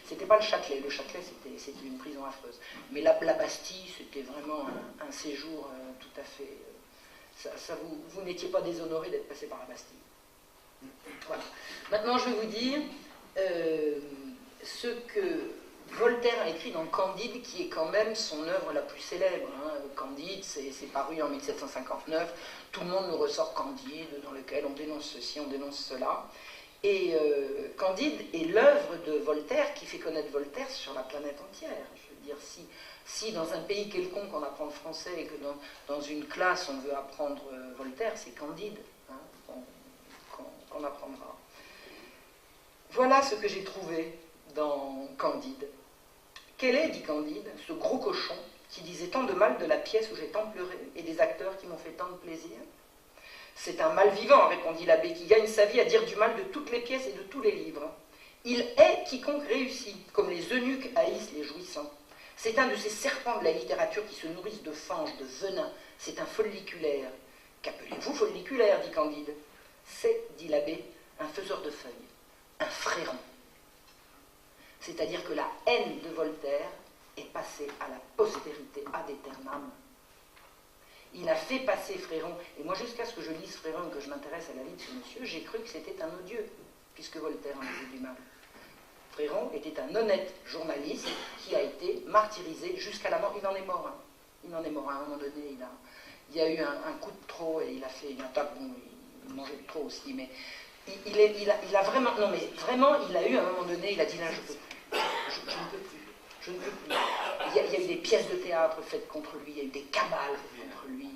C'était pas le Châtelet. Le Châtelet, c'était une prison affreuse. Mais la Bastille, c'était vraiment un séjour tout à fait... vous n'étiez pas déshonoré d'être passé par la Bastille. Voilà. Maintenant, je vais vous dire ce que Voltaire a écrit dans Candide, qui est quand même son œuvre la plus célèbre. Hein. Candide, c'est paru en 1759. Tout le monde nous ressort Candide, dans lequel on dénonce ceci, on dénonce cela. Et Candide est l'œuvre de Voltaire qui fait connaître Voltaire sur la planète entière. Je veux dire, si dans un pays quelconque on apprend le français et que dans une classe on veut apprendre Voltaire, c'est Candide hein, qu'on apprendra. Voilà ce que j'ai trouvé dans Candide. Quel est, dit Candide, ce gros cochon qui disait tant de mal de la pièce où j'ai tant pleuré et des acteurs qui m'ont fait tant de plaisir? C'est un mal vivant, répondit l'abbé, qui gagne sa vie à dire du mal de toutes les pièces et de tous les livres. Il hait quiconque réussit, comme les eunuques haïssent les jouissants. C'est un de ces serpents de la littérature qui se nourrissent de fange, de venin. C'est un folliculaire. Qu'appelez-vous folliculaire, dit Candide? C'est, dit l'abbé, un faiseur de feuilles, un fréron. C'est-à-dire que la haine de Voltaire est passée à la postérité ad aeternam. Il a fait passer Fréron, et moi jusqu'à ce que je lise Fréron et que je m'intéresse à la vie de ce monsieur, j'ai cru que c'était un odieux, puisque Voltaire en faisait du mal. Fréron était un honnête journaliste qui a été martyrisé jusqu'à la mort. Il en est mort. Hein. Il en est mort à un moment donné. Il y a eu un coup de trop et il a fait une attaque. Bon, il mangeait de trop aussi, mais il a vraiment. Non, mais vraiment, il a eu à un moment donné, il a dit là, je peux plus. Je ne peux plus. Je ne peux plus. Il y a eu des pièces de théâtre faites contre lui, il y a eu des cabales faites contre lui.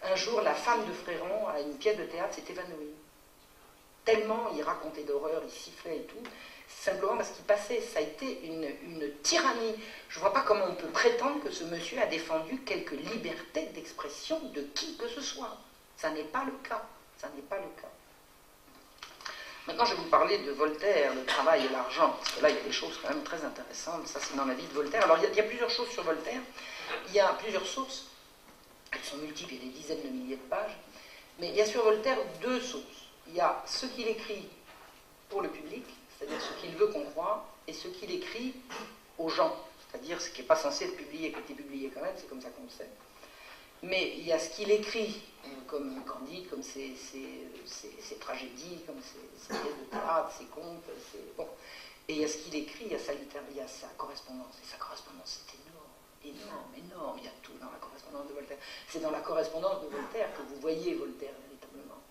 Un jour, la femme de Fréron, à une pièce de théâtre, s'est évanouie. Tellement il racontait d'horreur, il sifflait et tout. Simplement parce qu'il passait, ça a été une tyrannie. Je ne vois pas comment on peut prétendre que ce monsieur a défendu quelque liberté d'expression de qui que ce soit. Ça n'est pas le cas. Ça n'est pas le cas. Maintenant, je vais vous parler de Voltaire, le travail et l'argent, parce que là, il y a des choses quand même très intéressantes. Ça, c'est dans la vie de Voltaire. Alors, il y a plusieurs choses sur Voltaire. Il y a plusieurs sources. Elles sont multiples, il y a des dizaines de milliers de pages. Mais il y a sur Voltaire deux sources. Il y a ce qu'il écrit pour le public, c'est-à-dire ce qu'il veut qu'on croie, et ce qu'il écrit aux gens, c'est-à-dire ce qui n'est pas censé être publié, qui a été publié quand même, c'est comme ça qu'on le sait. Mais il y a ce qu'il écrit, comme Candide, comme ses tragédies, comme ses pièces de théâtre, ses contes, bon. Et il y a ce qu'il écrit, il y a sa correspondance, et sa correspondance c'est énorme, énorme, il y a tout dans la correspondance de Voltaire. C'est dans la correspondance de Voltaire que vous voyez Voltaire, véritablement.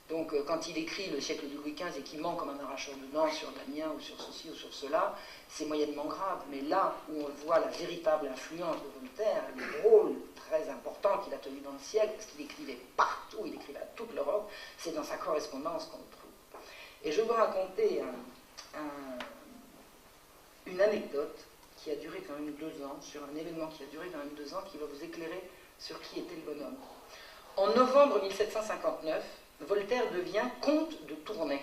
Donc, quand il écrit le siècle de Louis XV et qu'il ment comme un arracheur de dents sur Damien ou sur ceci ou sur cela, c'est moyennement grave. Mais là où on voit la véritable influence de Voltaire, le rôle très important qu'il a tenu dans le siècle, parce qu'il écrivait partout, il écrivait à toute l'Europe, c'est dans sa correspondance qu'on le trouve. Et je vais vous raconter une anecdote qui a duré quand même 2 ans, sur un événement qui a duré quand même 2 ans, qui va vous éclairer sur qui était le bonhomme. En novembre 1759, Voltaire devient comte de Tournai,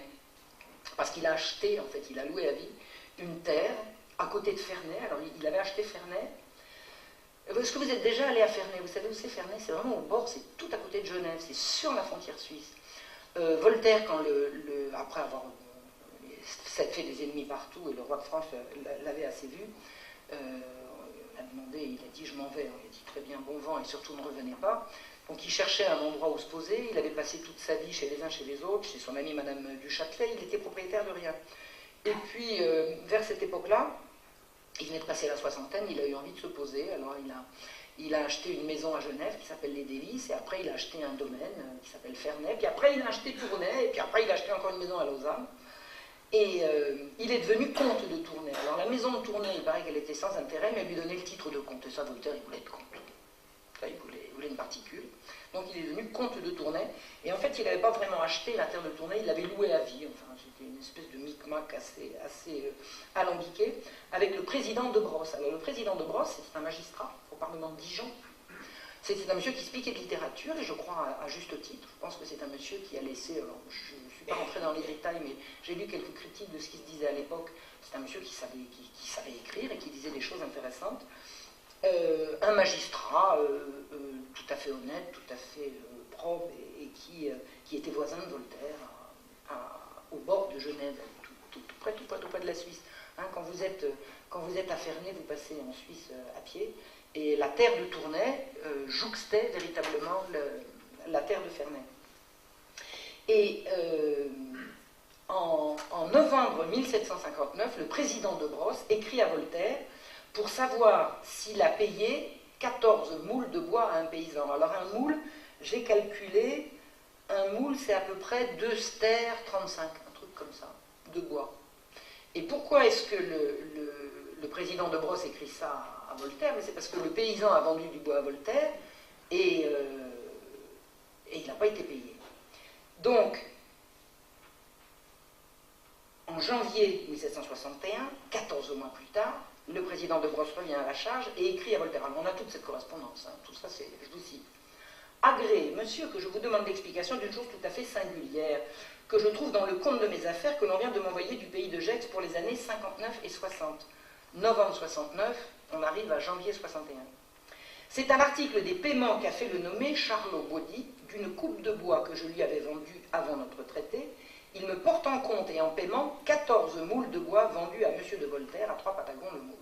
parce qu'il a acheté, en fait, il a loué à vie, une terre à côté de Ferney. Alors, il avait acheté Ferney. Est-ce que vous êtes déjà allé à Ferney? Vous savez où c'est Ferney? C'est vraiment au bord, c'est tout à côté de Genève, c'est sur la frontière suisse. Voltaire, quand après avoir fait des ennemis partout, et le roi de France l'avait assez vu, on a demandé, il a dit je m'en vais, on lui a dit très bien, bon vent, et surtout ne revenez pas. Donc il cherchait un endroit où se poser, il avait passé toute sa vie chez les uns, chez les autres, chez son amie Madame du Châtelet, il était propriétaire de rien. Et puis, vers cette époque-là, il venait de passer la soixantaine, il a eu envie de se poser, alors il a acheté une maison à Genève qui s'appelle Les Délices, et après il a acheté un domaine qui s'appelle Ferney, puis après il a acheté Tournai, et puis après il a acheté encore une maison à Lausanne, et il est devenu comte de Tournai. Alors la maison de Tournai, il paraît qu'elle était sans intérêt, mais elle lui donnait le titre de comte, et ça, Voltaire, il voulait être comte. Là, il voulait une particule. Donc il est devenu comte de Tournai. Et en fait, il n'avait pas vraiment acheté la terre de Tournai, il l'avait louée à vie. Enfin, c'était une espèce de micmac assez alambiqué, avec le président de Brosse. Alors le président de Brosse, c'était un magistrat au Parlement de Dijon. C'était un monsieur qui expliquait de littérature, et je crois à juste titre. Je pense que c'est un monsieur qui a laissé, alors je ne suis pas rentrer dans les détails, mais j'ai lu quelques critiques de ce qui se disait à l'époque. C'est un monsieur qui savait écrire et qui disait des choses intéressantes. Un magistrat tout à fait honnête, tout à fait probe, et qui était voisin de Voltaire, au bord de Genève, tout près de la Suisse. Hein, quand vous êtes à Ferney, vous passez en Suisse à pied, et la terre de Tournai jouxtait véritablement la terre de Ferney. Et en novembre 1759, le président de Brosse écrit à Voltaire pour savoir s'il a payé 14 moules de bois à un paysan. Alors un moule, j'ai calculé, un moule c'est à peu près 2 stères 35, un truc comme ça, de bois. Et pourquoi est-ce que le président de Brosse écrit ça à Voltaire? C'est parce que le paysan a vendu du bois à Voltaire et il n'a pas été payé. Donc, en janvier 1761, 14 mois plus tard, le président de Brosse revient à la charge et écrit à Voltaire. Alors, on a toute cette correspondance, hein, tout ça, je vous cite. Agrée, monsieur, que je vous demande l'explication d'une chose tout à fait singulière, que je trouve dans le compte de mes affaires que l'on vient de m'envoyer du pays de Gex pour les années 59 et 60. Novembre 69, on arrive à janvier 61. C'est un article des paiements qu'a fait le nommé Charlot Baudy d'une coupe de bois que je lui avais vendue avant notre traité. Il me porte en compte et en paiement 14 moules de bois vendus à M. de Voltaire à 3 patagons le moule.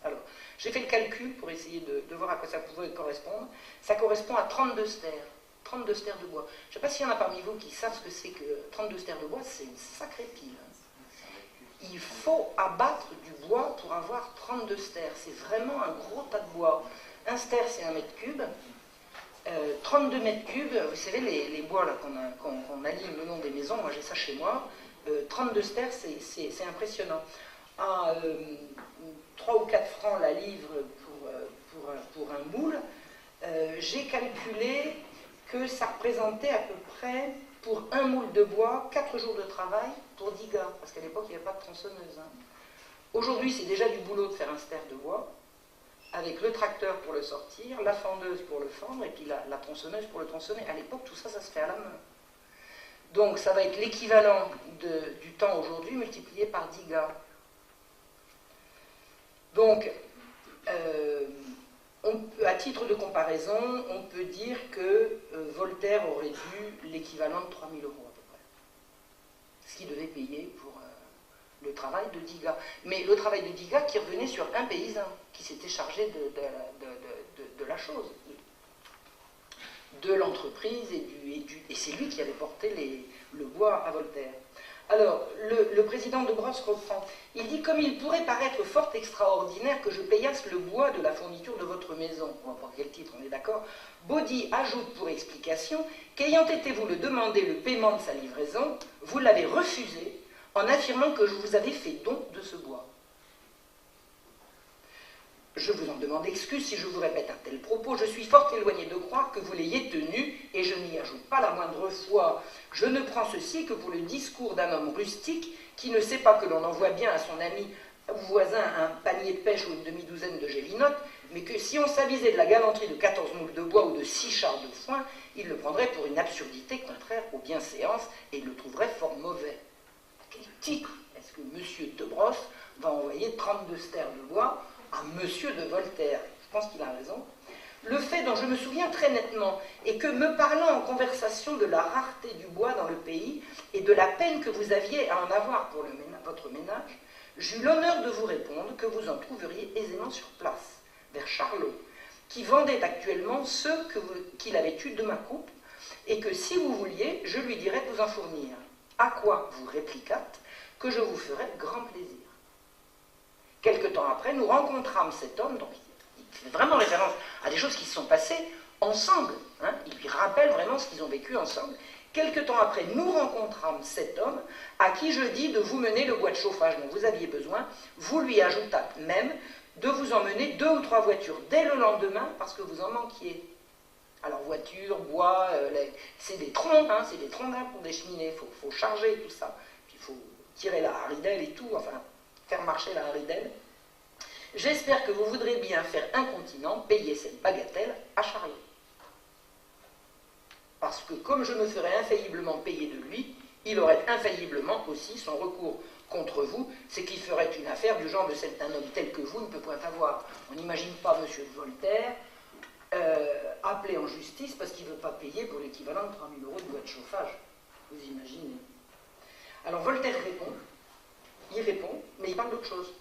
Alors, j'ai fait le calcul pour essayer de voir à quoi ça pouvait correspondre. Ça correspond à 32 stères. 32 stères de bois. Je ne sais pas s'il y en a parmi vous qui savent ce que c'est que 32 stères de bois, c'est une sacrée pile. Il faut abattre du bois pour avoir 32 stères. C'est vraiment un gros tas de bois. Un stère, c'est 1 mètre cube. 32 mètres cubes, vous savez, les bois là, qu'on aligne le long des maisons, moi j'ai ça chez moi. 32 stères, c'est impressionnant. À 3 ou 4 francs la livre pour un moule, j'ai calculé que ça représentait à peu près, pour un moule de bois, 4 jours de travail pour 10 gars, parce qu'à l'époque, il n'y avait pas de tronçonneuse. Hein. Aujourd'hui, c'est déjà du boulot de faire un stère de bois, avec le tracteur pour le sortir, la fendeuse pour le fendre, et puis la tronçonneuse pour le tronçonner. À l'époque, tout ça, ça se fait à la main. Donc, ça va être l'équivalent du temps aujourd'hui multiplié par 10 gars. Donc, à titre de comparaison, on peut dire que Voltaire aurait dû l'équivalent de 3 000 € à peu près. Ce qu'il devait payer pour le travail de 10 gars. Mais le travail de 10 gars qui revenait sur un paysan, qui s'était chargé de la chose, de l'entreprise, et c'est lui qui avait porté le bois à Voltaire. Alors, le président de Brosse reprend. Il dit, comme il pourrait paraître fort extraordinaire que je payasse le bois de la fourniture de votre maison. Bon, par quel titre, on est d'accord. Baudy ajoute pour explication qu'ayant été vous le demander le paiement de sa livraison, vous l'avez refusé en affirmant que je vous avais fait don de ce bois. Je vous en demande excuse si je vous répète un tel propos. Je suis fort éloigné de croire que vous l'ayez tenu, et je n'y ajoute pas la moindre foi. Je ne prends ceci que pour le discours d'un homme rustique qui ne sait pas que l'on envoie bien à son ami ou voisin un panier de pêche ou une demi-douzaine de gélinottes, mais que si on s'avisait de la galanterie de 14 moules de bois ou de 6 chars de foin, il le prendrait pour une absurdité contraire aux bienséances et il le trouverait fort mauvais. Quel titre est-ce que M. de Brosse va envoyer 32 stères de bois à M. de Voltaire? Je pense qu'il a raison. Le fait dont je me souviens très nettement est que, me parlant en conversation de la rareté du bois dans le pays et de la peine que vous aviez à en avoir pour votre ménage, j'eus l'honneur de vous répondre que vous en trouveriez aisément sur place, vers Charlot, qui vendait actuellement ceux qu'il avait eus de ma coupe, et que si vous vouliez, je lui dirais de vous en fournir. À quoi vous répliquâtes que je vous ferais grand plaisir. Quelque temps après, nous rencontrâmes cet homme, donc il fait vraiment référence à des choses qui se sont passées ensemble. Hein, il lui rappelle vraiment ce qu'ils ont vécu ensemble. Quelque temps après, nous rencontrâmes cet homme à qui je dis de vous mener le bois de chauffage dont vous aviez besoin. Vous lui ajoutâtes même de vous emmener 2 ou 3 voitures dès le lendemain parce que vous en manquiez. Alors voitures, bois, c'est des troncs, hein, c'est des troncs d'arbres pour des cheminées, il faut charger tout ça. Puis il faut tirer la haridelle et tout, enfin faire marcher la haridelle. J'espère que vous voudrez bien faire incontinent payer cette bagatelle à Charlot. Parce que comme je me ferai infailliblement payer de lui, Il aurait infailliblement aussi son recours contre vous, c'est qu'il ferait une affaire du genre de un homme tel que vous ne peut point avoir. On n'imagine pas M. de Voltaire appelé en justice parce qu'il ne veut pas payer pour l'équivalent de 3 000 € de bois de chauffage. Vous imaginez. Alors Voltaire répond, mais il parle d'autre chose.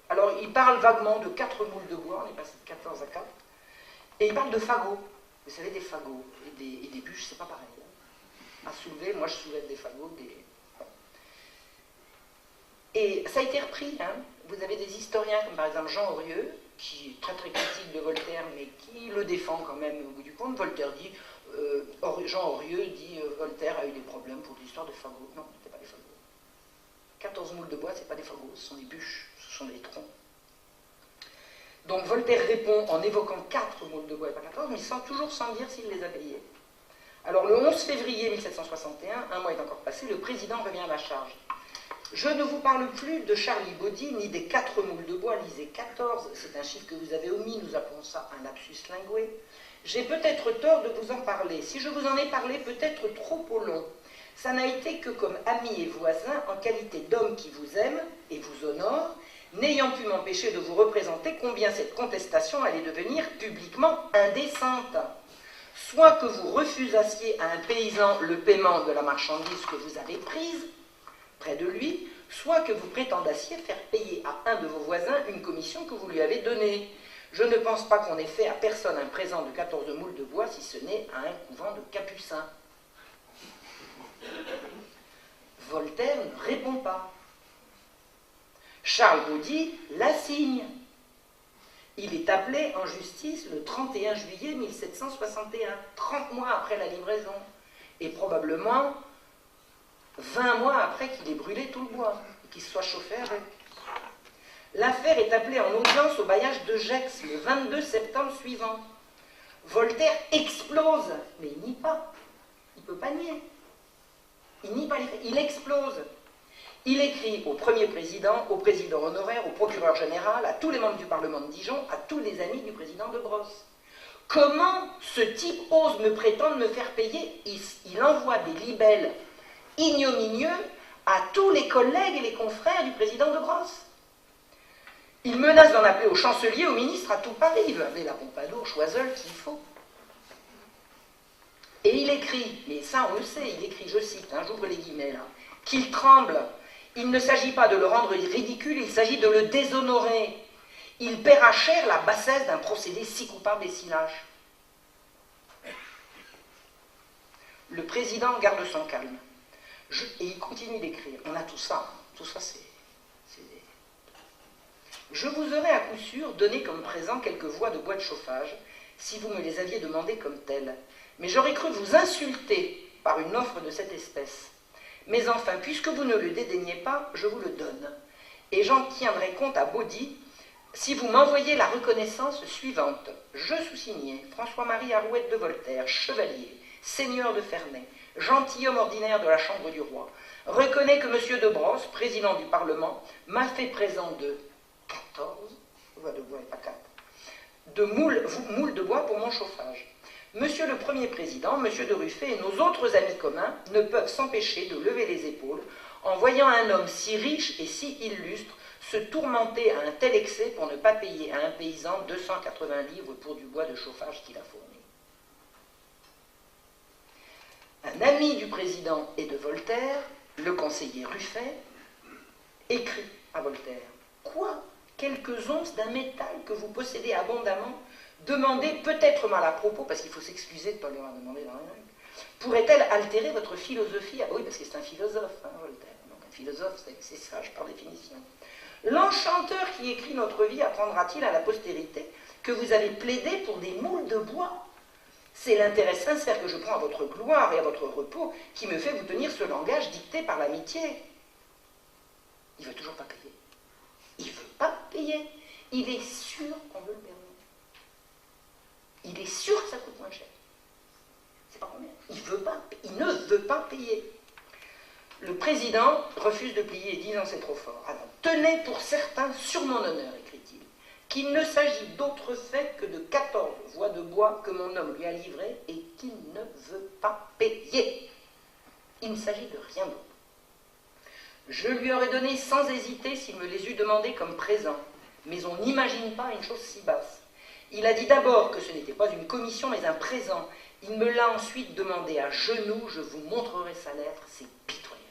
Alors il parle vaguement de 4 moules de bois, on est passé de 14 à 4, et il parle de fagots. Vous savez, des fagots et des bûches, c'est pas pareil. Hein. À soulever, moi je soulève des fagots, Et ça a été repris. Hein. Vous avez des historiens comme par exemple Jean Aurieux, qui est très très critique de Voltaire, mais qui le défend quand même au bout du compte. Voltaire dit, Jean Aurieux dit Voltaire a eu des problèmes pour l'histoire de fagots. Non, ce n'était pas des fagots. 14 moules de bois, ce n'est pas des fagots, ce sont des bûches, ce sont des troncs. Donc Voltaire répond en évoquant 4 moules de bois et pas 14, mais toujours sans dire s'il les a payés. Alors le 11 février 1761, un mois est encore passé, le président revient à la charge. Je ne vous parle plus de Charlie Baudy, ni des 4 moules de bois, lisez 14, c'est un chiffre que vous avez omis, nous appelons ça un lapsus lingué. J'ai peut-être tort de vous en parler, si je vous en ai parlé peut-être trop au long. Ça n'a été que comme ami et voisin, en qualité d'homme qui vous aime et vous honore, n'ayant pu m'empêcher de vous représenter combien cette contestation allait devenir publiquement indécente. Soit que vous refusassiez à un paysan le paiement de la marchandise que vous avez prise, près de lui, soit que vous prétendassiez faire payer à un de vos voisins une commission que vous lui avez donnée. Je ne pense pas qu'on ait fait à personne un présent de 14 moules de bois, si ce n'est à un couvent de capucins. Voltaire ne répond pas. Charles Baudy l'assigne. Il est appelé en justice le 31 juillet 1761, 30 mois après la livraison, et probablement 20 mois après qu'il ait brûlé tout le bois, et qu'il se soit chauffé avec. L'affaire est appelée en audience au bailliage de Gex le 22 septembre suivant. Voltaire explose, mais il nie pas. Il ne peut pas nier. Il nie pas les faits. Il explose. Il écrit au premier président, au président honoraire, au procureur général, à tous les membres du Parlement de Dijon, à tous les amis du président de Brosse. Comment ce type ose me prétendre me faire payer? Il envoie des libelles ignominieux à tous les collègues et les confrères du président de Brosse. Il menace d'en appeler au chancelier, au ministre, à tout Paris. Il veut appeler la Pompadour, Choiseul, qu'il faut. Et il écrit, mais ça on le sait, il écrit, je cite, j'ouvre les guillemets là, qu'il tremble. Il ne s'agit pas de le rendre ridicule, il s'agit de le déshonorer. Il paiera cher la bassesse d'un procédé si coupable et si lâche. Le président garde son calme. Et il continue d'écrire. On a tout ça c'est... Je vous aurais à coup sûr donné comme présent quelques voies de bois de chauffage, si vous me les aviez demandées comme telles. Mais j'aurais cru vous insulter par une offre de cette espèce. Mais enfin, puisque vous ne le dédaignez pas, je vous le donne. Et j'en tiendrai compte à Baudy, si vous m'envoyez la reconnaissance suivante. Je sous-signais François-Marie Arouette de Voltaire, chevalier, seigneur de Ferney, gentilhomme ordinaire de la Chambre du Roi, reconnais que M. de Brosse, président du Parlement, m'a fait présent de 14, voix de bois et pas 4, de moules de bois pour mon chauffage. Monsieur le Premier Président, Monsieur de Ruffet et nos autres amis communs ne peuvent s'empêcher de lever les épaules en voyant un homme si riche et si illustre se tourmenter à un tel excès pour ne pas payer à un paysan 280 livres pour du bois de chauffage qu'il a fourni. Un ami du président et de Voltaire, le conseiller Ruffet, écrit à Voltaire « Quoi? Quelques onces d'un métal que vous possédez abondamment, demandez peut-être mal à propos, parce qu'il faut s'excuser de ne pas leur demander dans rien, pourrait-elle altérer votre philosophie? Ah oui, parce que c'est un philosophe, Voltaire. Donc un philosophe, c'est sage par définition. L'enchanteur qui écrit notre vie apprendra-t-il à la postérité que vous avez plaidé pour des moules de bois? C'est l'intérêt sincère que je prends à votre gloire et à votre repos qui me fait vous tenir ce langage dicté par l'amitié. Il ne veut toujours pas payer. Il ne veut pas payer. Il est sûr qu'on veut le permettre. Il est sûr que ça coûte moins cher. C'est pas combien. Il ne veut pas payer. Le président refuse de plier et dit non, c'est trop fort. Alors, tenez pour certain sur mon honneur, écrit-il, qu'il ne s'agit d'autre fait que de 14 voies de bois que mon homme lui a livrées et qu'il ne veut pas payer. Il ne s'agit de rien d'autre. Je lui aurais donné sans hésiter s'il me les eût demandés comme présent. Mais on n'imagine pas une chose si basse. Il a dit d'abord que ce n'était pas une commission, mais un présent. Il me l'a ensuite demandé à genoux, je vous montrerai sa lettre, c'est pitoyable.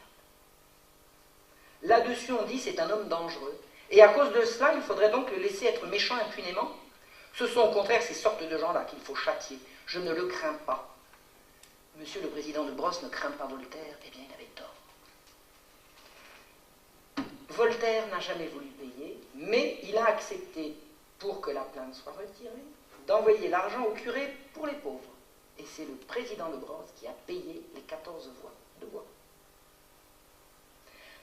Là-dessus, on dit c'est un homme dangereux. Et à cause de cela, il faudrait donc le laisser être méchant impunément. Ce sont au contraire ces sortes de gens-là qu'il faut châtier. Je ne le crains pas. Monsieur le président de Brosse ne craint pas Voltaire, eh bien il avait tort. Voltaire n'a jamais voulu payer, mais il a accepté, pour que la plainte soit retirée, d'envoyer l'argent au curé pour les pauvres. Et c'est le président de Brosse qui a payé les 14 voix de bois.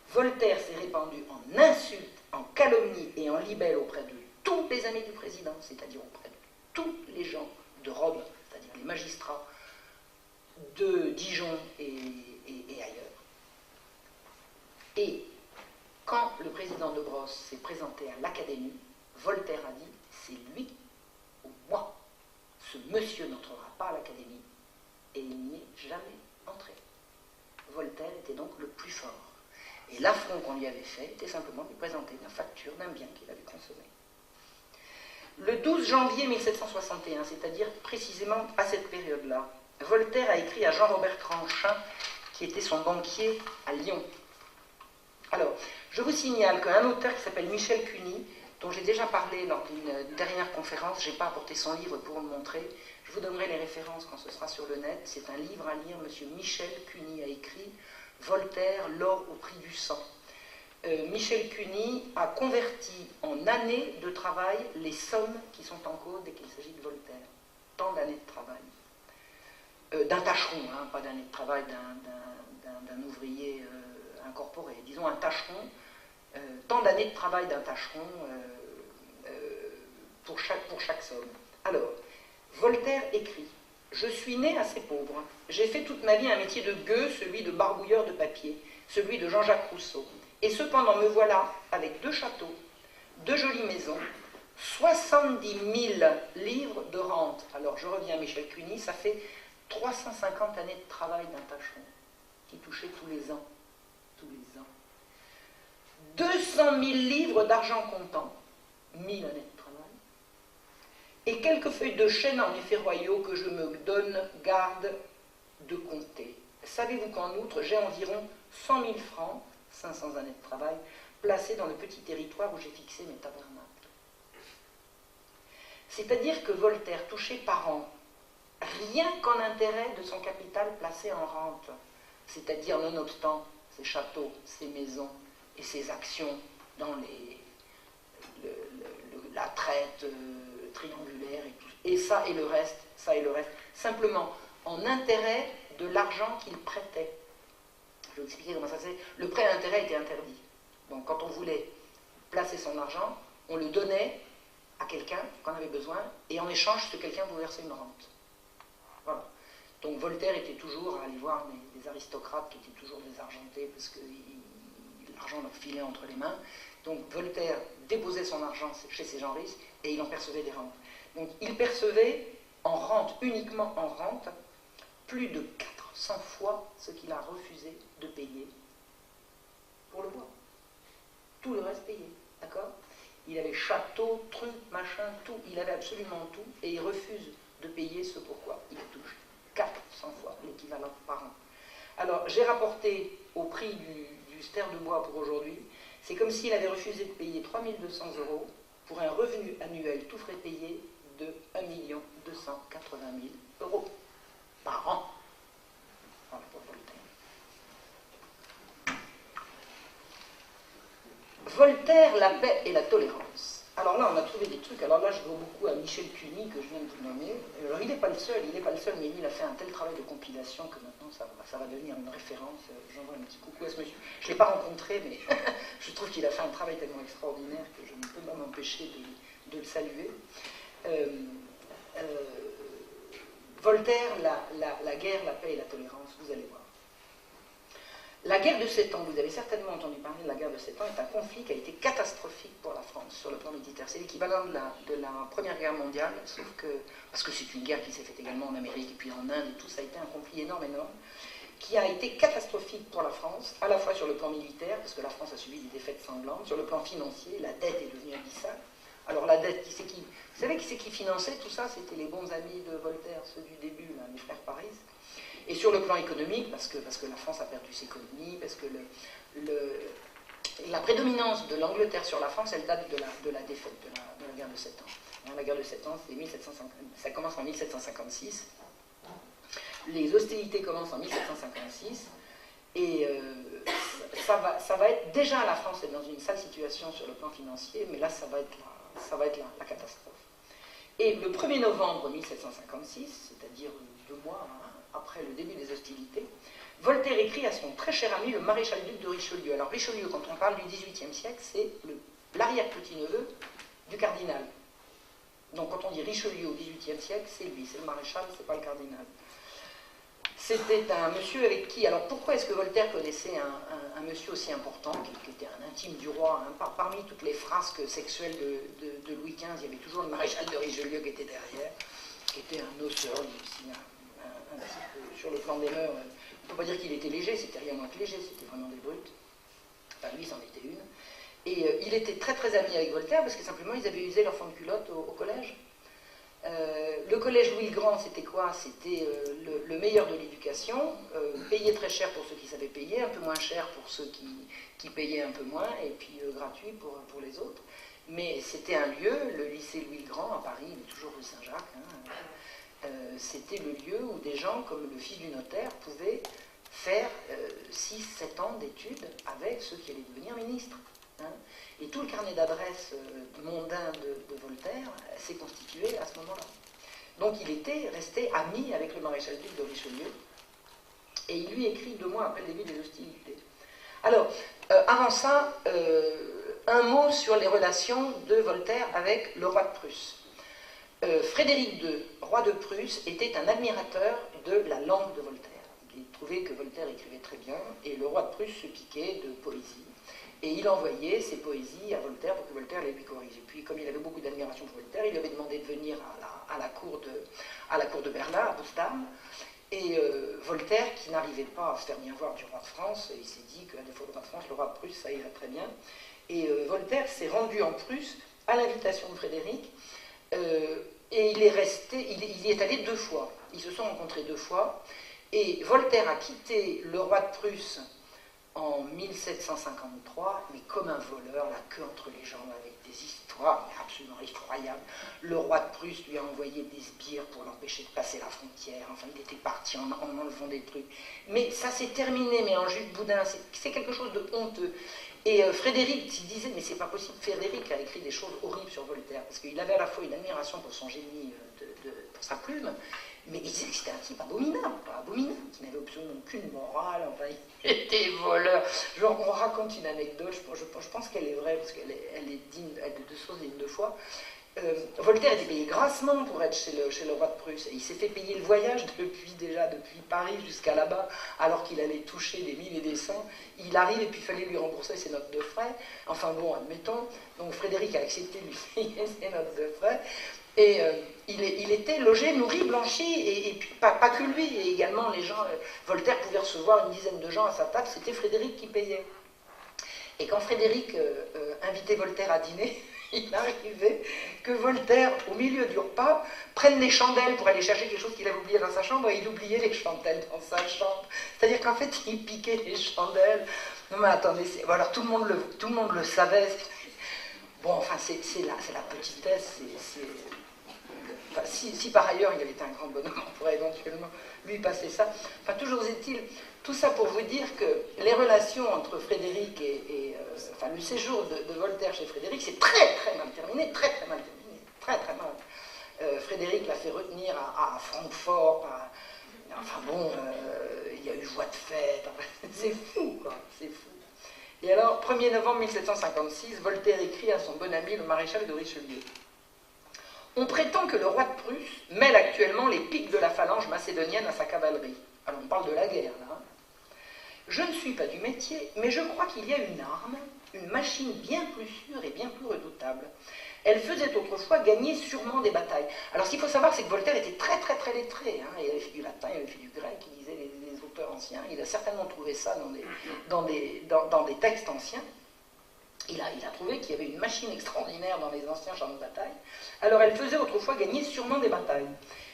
Voltaire s'est répandu en insultes, en calomnies et en libelles auprès de tous les amis du président, c'est-à-dire auprès de tous les gens de Rome, c'est-à-dire les magistrats de Dijon et ailleurs. Et quand le président de Brosse s'est présenté à l'Académie, Voltaire a dit « c'est lui ou moi. Ce monsieur n'entrera pas à l'Académie. » Et il n'y est jamais entré. Voltaire était donc le plus fort. Et l'affront qu'on lui avait fait était simplement de présenter la facture d'un bien qu'il avait consommé. Le 12 janvier 1761, c'est-à-dire précisément à cette période-là, Voltaire a écrit à Jean-Robert Tranchin, qui était son banquier à Lyon. Alors, je vous signale qu'un auteur qui s'appelle Michel Cuny, dont j'ai déjà parlé lors d'une dernière conférence, je n'ai pas apporté son livre pour le montrer, je vous donnerai les références quand ce sera sur le net, c'est un livre à lire, M. Michel Cuny a écrit « Voltaire, l'or au prix du sang ». Michel Cuny a converti en années de travail les sommes qui sont en cause dès qu'il s'agit de Voltaire. Tant d'années de travail. D'un tâcheron, hein, pas d'années de travail d'un ouvrier incorporé. Disons un tâcheron, tant d'années de travail d'un tâcheron pour chaque somme. Alors, Voltaire écrit « Je suis né assez pauvre. J'ai fait toute ma vie un métier de gueux, celui de barbouilleur de papier, celui de Jean-Jacques Rousseau. Et cependant me voilà avec 2 châteaux, 2 jolies maisons, 70 000 livres de rente. » Alors je reviens à Michel Cuny, ça fait 350 années de travail d'un tâcheron qui touchait tous les ans. 200 000 livres d'argent comptant, 1000 années de travail, et quelques feuilles de chêne en effets royaux que je me donne garde de compter. Savez-vous qu'en outre, j'ai environ 100 000 francs, 500 années de travail, placés dans le petit territoire où j'ai fixé mes tabernacles. C'est-à-dire que Voltaire touchait par an, rien qu'en intérêt de son capital placé en rente, c'est-à-dire nonobstant ses châteaux, ses maisons et ses actions dans la traite triangulaire et tout, et ça et le reste, simplement en intérêt de l'argent qu'il prêtait. Je vais vous expliquer comment ça se fait. Le prêt à intérêt était interdit. Donc quand on voulait placer son argent, on le donnait à quelqu'un qu'on avait besoin, et en échange, ce quelqu'un vous versait une rente. Voilà. Donc Voltaire était toujours à aller voir des aristocrates qui étaient toujours désargentés parce que l'argent leur filait entre les mains. Donc Voltaire déposait son argent chez ces gens riches et il en percevait des rentes. Donc il percevait en rente, uniquement en rente, plus de 400 fois ce qu'il a refusé de payer pour le bois. Tout le reste payé, d'accord? Il avait château, truc, machin, tout, il avait absolument tout, et il refuse de payer ce pourquoi il touche 400 fois l'équivalent par an. Alors, j'ai rapporté au prix du ster de bois pour aujourd'hui, c'est comme s'il avait refusé de payer 3 200 € pour un revenu annuel tout frais payé de 1 280 000 € par an. Voilà pour Voltaire. Voltaire, la paix et la tolérance. Alors là, on a trouvé des trucs. Alors là, je dois beaucoup à Michel Cuny, que je viens de vous nommer. Alors, il n'est pas le seul, mais lui, il a fait un tel travail de compilation que maintenant, ça va devenir une référence. J'envoie un petit coucou à ce monsieur. Je ne l'ai pas rencontré, mais je trouve qu'il a fait un travail tellement extraordinaire que je ne peux pas m'empêcher de le saluer. Voltaire, la guerre, la paix et la tolérance, vous allez voir. La guerre de 7 ans, vous avez certainement entendu parler de la guerre de 7 ans, est un conflit qui a été catastrophique pour la France sur le plan militaire. C'est l'équivalent de la Première Guerre mondiale, sauf que, parce que c'est une guerre qui s'est faite également en Amérique et puis en Inde et tout, ça a été un conflit énorme. qui a été catastrophique pour la France, à la fois sur le plan militaire, parce que la France a subi des défaites sanglantes, sur le plan financier, la dette est devenue abyssale. Alors la dette, vous savez qui c'est qui finançait tout ça? C'était les bons amis de Voltaire, ceux du début, là, les frères Paris. Et sur le plan économique, parce que la France a perdu ses colonies, parce que la prédominance de l'Angleterre sur la France, elle date de la défaite de la guerre de 7 ans. La guerre de 7 ans, ça commence en 1756. Les hostilités commencent en 1756. Et ça va être... Déjà, la France est dans une sale situation sur le plan financier, mais là, ça va être la catastrophe. Et le 1er novembre 1756, c'est-à-dire 2 mois après le début des hostilités, Voltaire écrit à son très cher ami le maréchal-duc de Richelieu. Alors Richelieu, quand on parle du XVIIIe siècle, c'est l'arrière-petit-neveu du cardinal. Donc quand on dit Richelieu au XVIIIe siècle, c'est lui, c'est le maréchal, c'est pas le cardinal. C'était un monsieur avec qui... Alors pourquoi est-ce que Voltaire connaissait un monsieur aussi important, qui était un intime du roi, hein, parmi toutes les frasques sexuelles de Louis XV, il y avait toujours le maréchal de Richelieu qui était derrière, qui était un osseur, lui aussi, un type, sur le plan des mœurs. On ne peut pas dire qu'il était léger, c'était rien moins que léger, c'était vraiment des brutes. Enfin, lui, c'en était une. Et il était très très ami avec Voltaire, parce que simplement, ils avaient usé leur fond de culotte au collège. Le collège Louis le Grand, c'était quoi? C'était le meilleur de l'éducation, payé très cher pour ceux qui savaient payer, un peu moins cher pour ceux qui payaient un peu moins, et puis gratuit pour les autres. Mais c'était un lieu, le lycée Louis le Grand à Paris, il est toujours rue Saint-Jacques, hein, c'était le lieu où des gens comme le fils du notaire pouvaient faire 6-7 ans d'études avec ceux qui allaient devenir ministres. Hein. Et tout le carnet d'adresses mondain de Voltaire s'est constitué à ce moment-là. Donc il était resté ami avec le maréchal-duc de Richelieu, et il lui écrit 2 mois après le début des hostilités. Alors, avant ça, un mot sur les relations de Voltaire avec le roi de Prusse. Frédéric II, roi de Prusse, était un admirateur de la langue de Voltaire. Il trouvait que Voltaire écrivait très bien, et le roi de Prusse se piquait de poésie. Et il envoyait ses poésies à Voltaire pour que Voltaire les lui corrige. Et puis, comme il avait beaucoup d'admiration pour Voltaire, il lui avait demandé de venir à la cour de Berlin, à Potsdam. Et Voltaire, qui n'arrivait pas à se faire bien voir du roi de France, il s'est dit qu'à défaut du roi de France, le roi de Prusse, ça irait très bien. Et Voltaire s'est rendu en Prusse à l'invitation de Frédéric, et il y est allé 2 fois. Ils se sont rencontrés 2 fois, et Voltaire a quitté le roi de Prusse en 1753, mais comme un voleur, la queue entre les jambes, avec des histoires absolument effroyables. Le roi de Prusse lui a envoyé des sbires pour l'empêcher de passer la frontière. Enfin, il était parti en enlevant des trucs. Mais ça s'est terminé, mais en jus de boudin. C'est quelque chose de honteux. Et Frédéric s'y disait, mais c'est pas possible. Frédéric a écrit des choses horribles sur Voltaire, parce qu'il avait à la fois une admiration pour son génie, pour sa plume, mais il disait que c'était un type abominable, qui n'avait absolument aucune morale, enfin, il était voleur. Genre, on raconte une anecdote, je pense qu'elle est vraie, parce qu'elle est digne, elle est de source digne de foi. Voltaire était payé grassement pour être chez le roi de Prusse, et il s'est fait payer le voyage depuis Paris jusqu'à là-bas, alors qu'il allait toucher des 1000 et des 100. Il arrive et puis il fallait lui rembourser ses notes de frais. Enfin bon, admettons. Donc Frédéric a accepté de lui payer ses notes de frais. Et il était logé, nourri, blanchi, et puis pas que lui, et également les gens. Voltaire pouvait recevoir une dizaine de gens à sa table, c'était Frédéric qui payait. Et quand Frédéric invitait Voltaire à dîner, il arrivait que Voltaire, au milieu du repas, prenne les chandelles pour aller chercher quelque chose qu'il avait oublié dans sa chambre, et il oubliait les chandelles dans sa chambre. C'est-à-dire qu'en fait, il piquait les chandelles. Non mais attendez, alors tout le monde le savait. Bon, enfin, c'est la petitesse, Enfin, si par ailleurs il avait été un grand bonhomme, on pourrait éventuellement lui passer ça. Enfin, toujours est-il, tout ça pour vous dire que les relations entre Frédéric enfin, le séjour de Voltaire chez Frédéric, c'est très très mal terminé, très très mal. Frédéric l'a fait retenir à Francfort, enfin bon, il y a eu joie de fête, c'est fou quoi, c'est fou. Et alors, 1er novembre 1756, Voltaire écrit à son bon ami le maréchal de Richelieu. On prétend que le roi de Prusse mêle actuellement les piques de la phalange macédonienne à sa cavalerie. Alors on parle de la guerre, là. Je ne suis pas du métier, mais je crois qu'il y a une arme une machine bien plus sûre et bien plus redoutable. Elle faisait autrefois gagner sûrement des batailles. Alors, ce qu'il faut savoir, c'est que Voltaire était très, très, très lettré. Hein. Il avait fait du latin, il avait fait du grec, il lisait les auteurs anciens. Il a certainement trouvé ça dans des textes anciens. Il a trouvé qu'il y avait une machine extraordinaire dans les anciens champs de bataille. Alors, elle faisait autrefois gagner sûrement des batailles.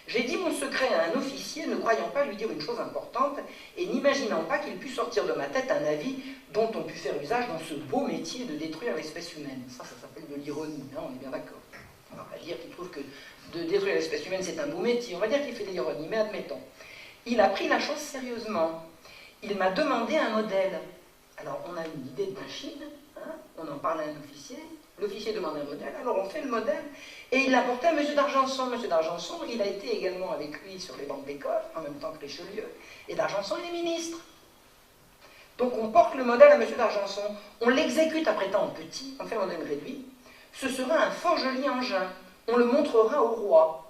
J'ai dit mon secret à un officier, ne croyant pas lui dire une chose importante, et n'imaginant pas qu'il pût sortir de ma tête un avis dont on put faire usage dans ce beau métier de détruire l'espèce humaine. Ça s'appelle de l'ironie, hein, on est bien d'accord. On va pas dire qu'il trouve que de détruire l'espèce humaine, c'est un beau métier. On va dire qu'il fait de l'ironie, mais admettons. Il a pris la chose sérieusement. Il m'a demandé un modèle. Alors, on a une idée de machine, hein, on en parle à un officier, l'officier demande un modèle, alors on fait le modèle, et il l'a porté à M. d'Argenson. M. d'Argenson, il a été également avec lui sur les bancs d'école, en même temps que Richelieu, et d'Argenson, il est ministre. Donc on porte le modèle à M. d'Argenson, on l'exécute après temps petit, on fait un modèle réduit, ce sera un fort joli engin, on le montrera au roi.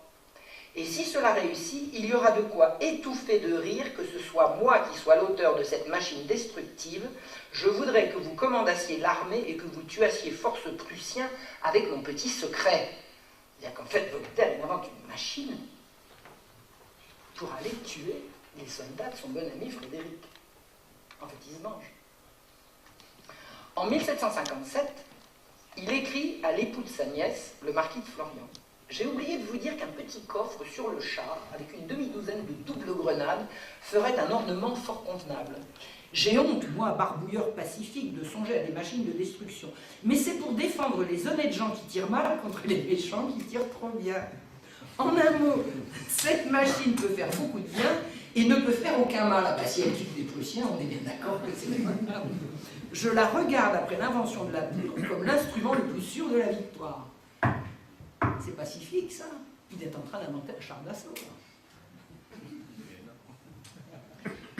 Et si cela réussit, il y aura de quoi étouffer de rire que ce soit moi qui sois l'auteur de cette machine destructive. Je voudrais que vous commandassiez l'armée et que vous tuassiez force prussiens avec mon petit secret. C'est-à-dire qu'en fait, Voltaire invente une machine pour aller tuer les soldats de son bon ami Frédéric. En fait, il se venge. En 1757, il écrit à l'époux de sa nièce, le marquis de Florian. J'ai oublié de vous dire qu'un petit coffre sur le char, avec une demi-douzaine de doubles grenades, ferait un ornement fort convenable. J'ai honte, moi, barbouilleur pacifique, de songer à des machines de destruction. Mais c'est pour défendre les honnêtes gens qui tirent mal contre les méchants qui tirent trop bien. En un mot, cette machine peut faire beaucoup de bien et ne peut faire aucun mal. Ah bah, si elle tue des Prussiens, on est bien d'accord que c'est pas grave. Je la regarde après l'invention de la poudre comme l'instrument le plus sûr de la victoire. C'est pacifique, ça. Il est en train d'inventer un char d'assaut.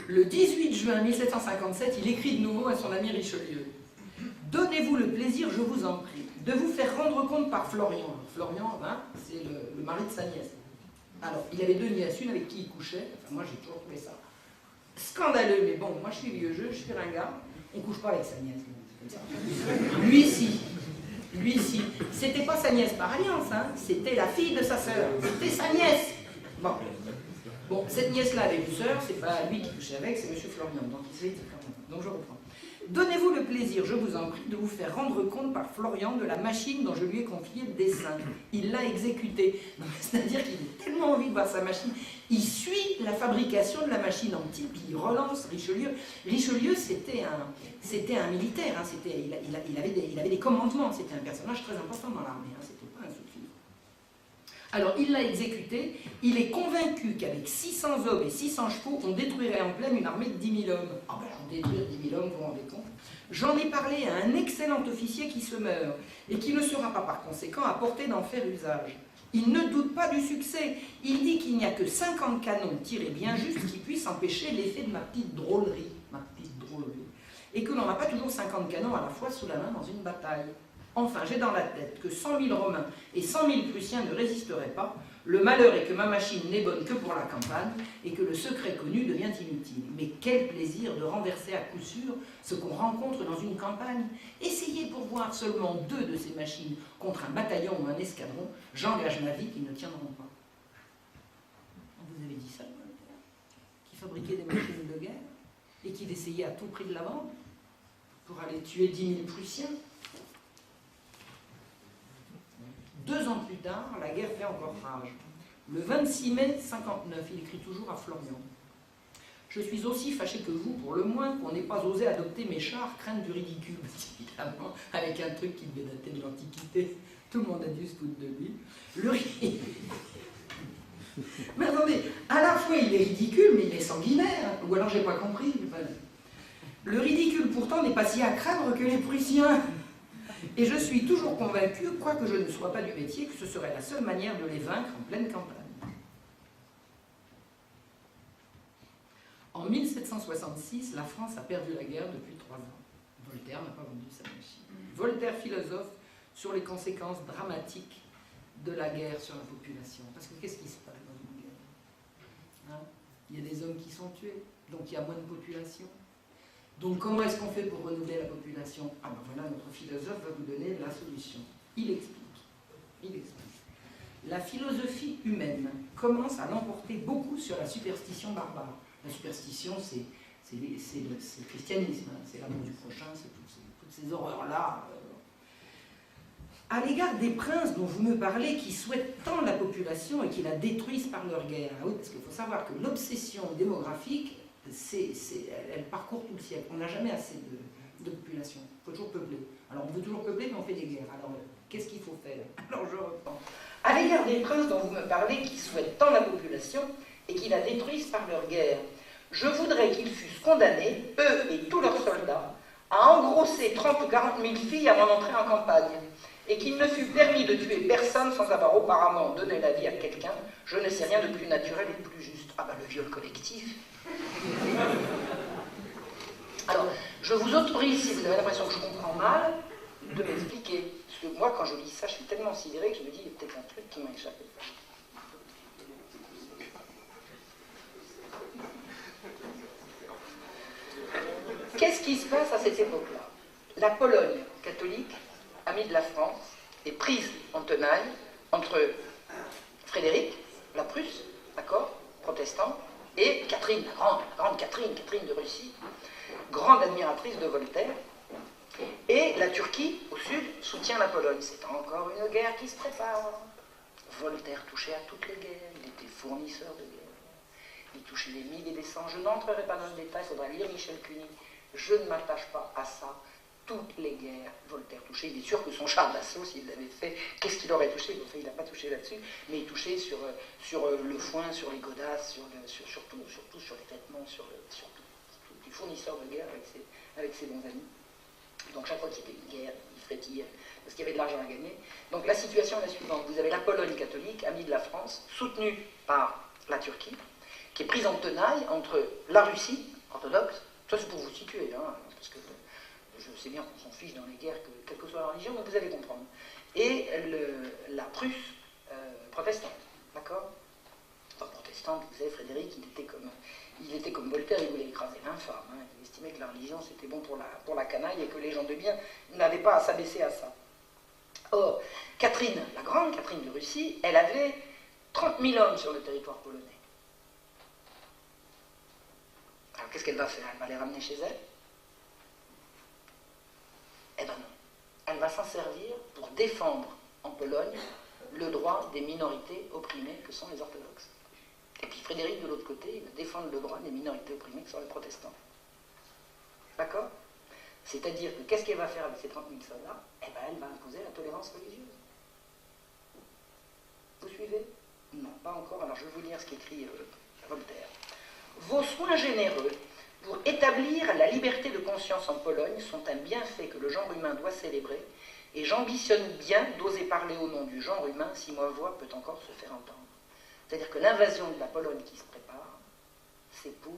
Le 18 juin 1757, il écrit de nouveau à son ami Richelieu. « Donnez-vous le plaisir, je vous en prie, de vous faire rendre compte par Florian. » Florian, hein, c'est le mari de sa nièce. Alors, il avait deux nièces, une avec qui il couchait. Enfin, moi, j'ai toujours trouvé ça scandaleux, mais bon, moi, je suis vieux jeu, je suis ringard. On ne couche pas avec sa nièce. Lui, si. Lui, si. C'était pas sa nièce par alliance, hein. C'était la fille de sa sœur. C'était sa nièce. Bon, cette nièce-là avait une sœur, c'est pas lui qui couchait avec, c'est M. Florian. Donc, il s'est dit quand même. Donc, je reprends. Donnez-vous le plaisir, je vous en prie, de vous faire rendre compte par Florian de la machine dont je lui ai confié le dessin. Il l'a exécutée. C'est-à-dire qu'il a tellement envie de voir sa machine. Il suit la fabrication de la machine en petit, puis il relance Richelieu. Richelieu, c'était un militaire, hein, il avait des commandements, c'était un personnage très important dans l'armée, hein, c'était pas un sous-fifre. Alors, il l'a exécuté, il est convaincu qu'avec 600 hommes et 600 chevaux, on détruirait en pleine une armée de 10 000 hommes. Ah ben, détruire 10 000 hommes, vous vous rendez compte? J'en ai parlé à un excellent officier qui se meurt, et qui ne sera pas par conséquent à portée d'en faire usage. Il ne doute pas du succès. Il dit qu'il n'y a que 50 canons tirés bien juste qui puissent empêcher l'effet de ma petite drôlerie. Et que l'on n'a pas toujours 50 canons à la fois sous la main dans une bataille. Enfin, j'ai dans la tête que 100 000 Romains et 100 000 Prussiens ne résisteraient pas. Le malheur est que ma machine n'est bonne que pour la campagne et que le secret connu devient inutile. Mais quel plaisir de renverser à coup sûr ce qu'on rencontre dans une campagne. Essayez pour voir seulement 2 de ces machines contre un bataillon ou un escadron. J'engage ma vie qu'ils ne tiendront pas. Vous avez dit ça, qui fabriquait des machines de guerre et qui essayait à tout prix de la vendre pour aller tuer 10 000 Prussiens. 2 ans plus tard, la guerre fait encore rage. Le 26 mai 59, il écrit toujours à Florian. Je suis aussi fâché que vous, pour le moins, qu'on n'ait pas osé adopter mes chars, crainte du ridicule. Évidemment, avec un truc qui devait dater de l'Antiquité, tout le monde a dû se foutre de lui. Mais attendez, à la fois il est ridicule, mais il est sanguinaire. Ou alors j'ai pas compris. Le ridicule pourtant n'est pas si à craindre que les Prussiens. Et je suis toujours convaincu, quoique je ne sois pas du métier, que ce serait la seule manière de les vaincre en pleine campagne. En 1766, la France a perdu la guerre depuis 3 ans. Voltaire n'a pas vendu sa machine. Voltaire philosophe sur les conséquences dramatiques de la guerre sur la population. Parce que qu'est-ce qui se passe dans une guerre, hein? Il y a des hommes qui sont tués, donc il y a moins de population. Donc comment est-ce qu'on fait pour renouveler la population? Ah ben voilà, notre philosophe va vous donner la solution. Il explique. La philosophie humaine commence à l'emporter beaucoup sur la superstition barbare. La superstition, c'est le christianisme, hein, c'est l'amour du prochain, c'est toutes ces horreurs-là. À l'égard des princes dont vous me parlez, qui souhaitent tant la population et qui la détruisent par leur guerre. Ah oui, parce qu'il faut savoir que l'obsession démographique, elle parcourt tout le siècle. On n'a jamais assez de population. Il faut toujours peupler. Alors on veut toujours peupler, mais on fait des guerres. Alors qu'est-ce qu'il faut faire? Alors je reprends. À l'égard des princes dont vous me parlez, qui souhaitent tant la population et qui la détruisent par leur guerre, je voudrais qu'ils fussent condamnés, eux et tous leurs soldats, à engrosser 30 ou 40 000 filles avant d'entrer en campagne, et qu'il ne fût permis de tuer personne sans avoir auparavant donné la vie à quelqu'un. Je ne sais rien de plus naturel et de plus juste. Ah ben le viol collectif. Alors, je vous autorise, si vous avez l'impression que je comprends mal, de m'expliquer. Parce que moi, quand je lis ça, je suis tellement sidéré que je me dis, il y a peut-être un truc qui m'a échappé. Qu'est-ce qui se passe à cette époque-là? La Pologne catholique, amie de la France, est prise en tenaille entre Frédéric, la Prusse, d'accord, protestant, et Catherine, la grande Catherine de Russie, grande admiratrice de Voltaire, et la Turquie, au sud, soutient la Pologne. C'est encore une guerre qui se prépare. Voltaire touchait à toutes les guerres, il était fournisseur de guerre, il touchait les 1000 et des 100. Je n'entrerai pas dans le détail, il faudra lire Michel Cuny. Je ne m'attache pas à ça. Toutes les guerres, Voltaire touchait. Il est sûr que son char d'assaut, s'il l'avait fait, qu'est-ce qu'il aurait touché? Enfin, il n'a pas touché là-dessus, mais il touchait sur le foin, sur les godasses, surtout sur les vêtements, sur tout. Du fournisseur de guerre avec ses bons amis. Donc chaque fois qu'il y avait une guerre, il frétillait, parce qu'il y avait de l'argent à gagner. Donc la situation est la suivante. Vous avez la Pologne catholique, amie de la France, soutenue par la Turquie, qui est prise en tenaille entre la Russie orthodoxe, ça c'est pour vous situer, hein, parce que je sais bien qu'on s'en fiche dans les guerres, quelle que soit la religion, mais vous allez comprendre. Et la Prusse protestante, d'accord? Enfin, protestante, vous savez, Frédéric, il était comme Voltaire, il voulait écraser l'infâme. Hein. Il estimait que la religion, c'était bon pour la canaille et que les gens de bien n'avaient pas à s'abaisser à ça. Or, Catherine, la grande Catherine de Russie, elle avait 30 000 hommes sur le territoire polonais. Alors, qu'est-ce qu'elle va faire? Elle va les ramener chez elle? Eh ben non. Elle va s'en servir pour défendre en Pologne le droit des minorités opprimées que sont les orthodoxes. Et puis Frédéric, de l'autre côté, il va défendre le droit des minorités opprimées que sont les protestants. D'accord? C'est-à-dire que qu'est-ce qu'elle va faire avec ces 30 000 soldats? Eh ben elle va imposer la tolérance religieuse. Vous suivez? Non, pas encore. Alors je vais vous lire ce qu'écrit Voltaire. Vos soins généreux pour établir la liberté de conscience en Pologne sont un bienfait que le genre humain doit célébrer, et j'ambitionne bien d'oser parler au nom du genre humain si ma voix peut encore se faire entendre. C'est-à-dire que l'invasion de la Pologne qui se prépare, c'est pour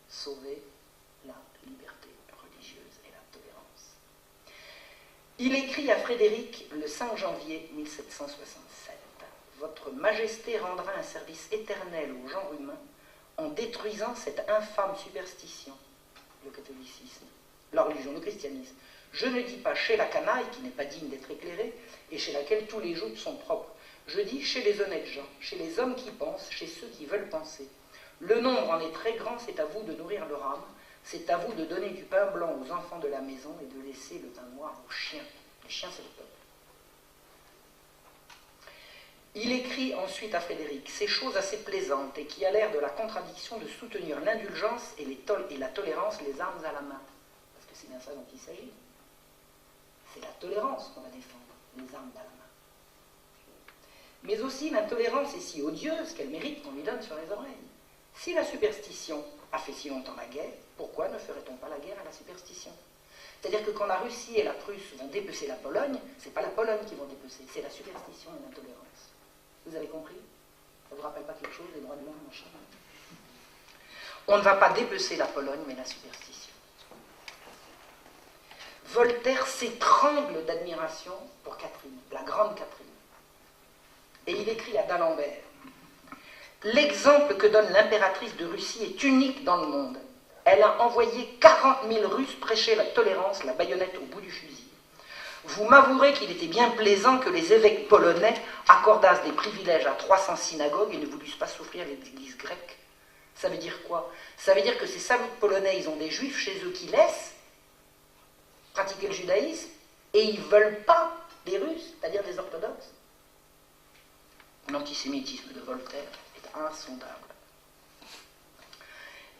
sauver la liberté religieuse et la tolérance. Il écrit à Frédéric le 5 janvier 1767 « Votre Majesté rendra un service éternel au genre humain en détruisant cette infâme superstition, le catholicisme, la religion, le christianisme. Je ne dis pas chez la canaille, qui n'est pas digne d'être éclairée, et chez laquelle tous les jours sont propres. Je dis chez les honnêtes gens, chez les hommes qui pensent, chez ceux qui veulent penser. Le nombre en est très grand, c'est à vous de nourrir leur âme, c'est à vous de donner du pain blanc aux enfants de la maison et de laisser le pain noir aux chiens. Les chiens, c'est le peuple. Il écrit ensuite à Frédéric ces choses assez plaisantes et qui a l'air de la contradiction de soutenir l'indulgence et la tolérance les armes à la main. Parce que c'est bien ça dont il s'agit. C'est la tolérance qu'on va défendre, les armes à la main. Mais aussi l'intolérance est si odieuse qu'elle mérite qu'on lui donne sur les oreilles. Si la superstition a fait si longtemps la guerre, pourquoi ne ferait-on pas la guerre à la superstition? C'est-à-dire que quand la Russie et la Prusse vont dépecer la Pologne, c'est pas la Pologne qui vont dépecer, c'est la superstition et l'intolérance. Vous avez compris? Ça ne vous rappelle pas quelque chose, les droits de l'homme, machin? On ne va pas dépecer la Pologne, mais la superstition. Voltaire s'étrangle d'admiration pour Catherine, la grande Catherine. Et il écrit à d'Alembert « L'exemple que donne l'impératrice de Russie est unique dans le monde. elle a envoyé 40 000 Russes prêcher la tolérance, la baïonnette au bout du fusil. Vous m'avouerez qu'il était bien plaisant que les évêques polonais accordassent des privilèges à 300 synagogues et ne voulussent pas s'offrir les églises grecques. Ça veut dire quoi? Ça veut dire que ces salauds polonais, ils ont des juifs chez eux qui laissent pratiquer le judaïsme et ils ne veulent pas les Russes, c'est-à-dire les orthodoxes. L'antisémitisme de Voltaire est insondable.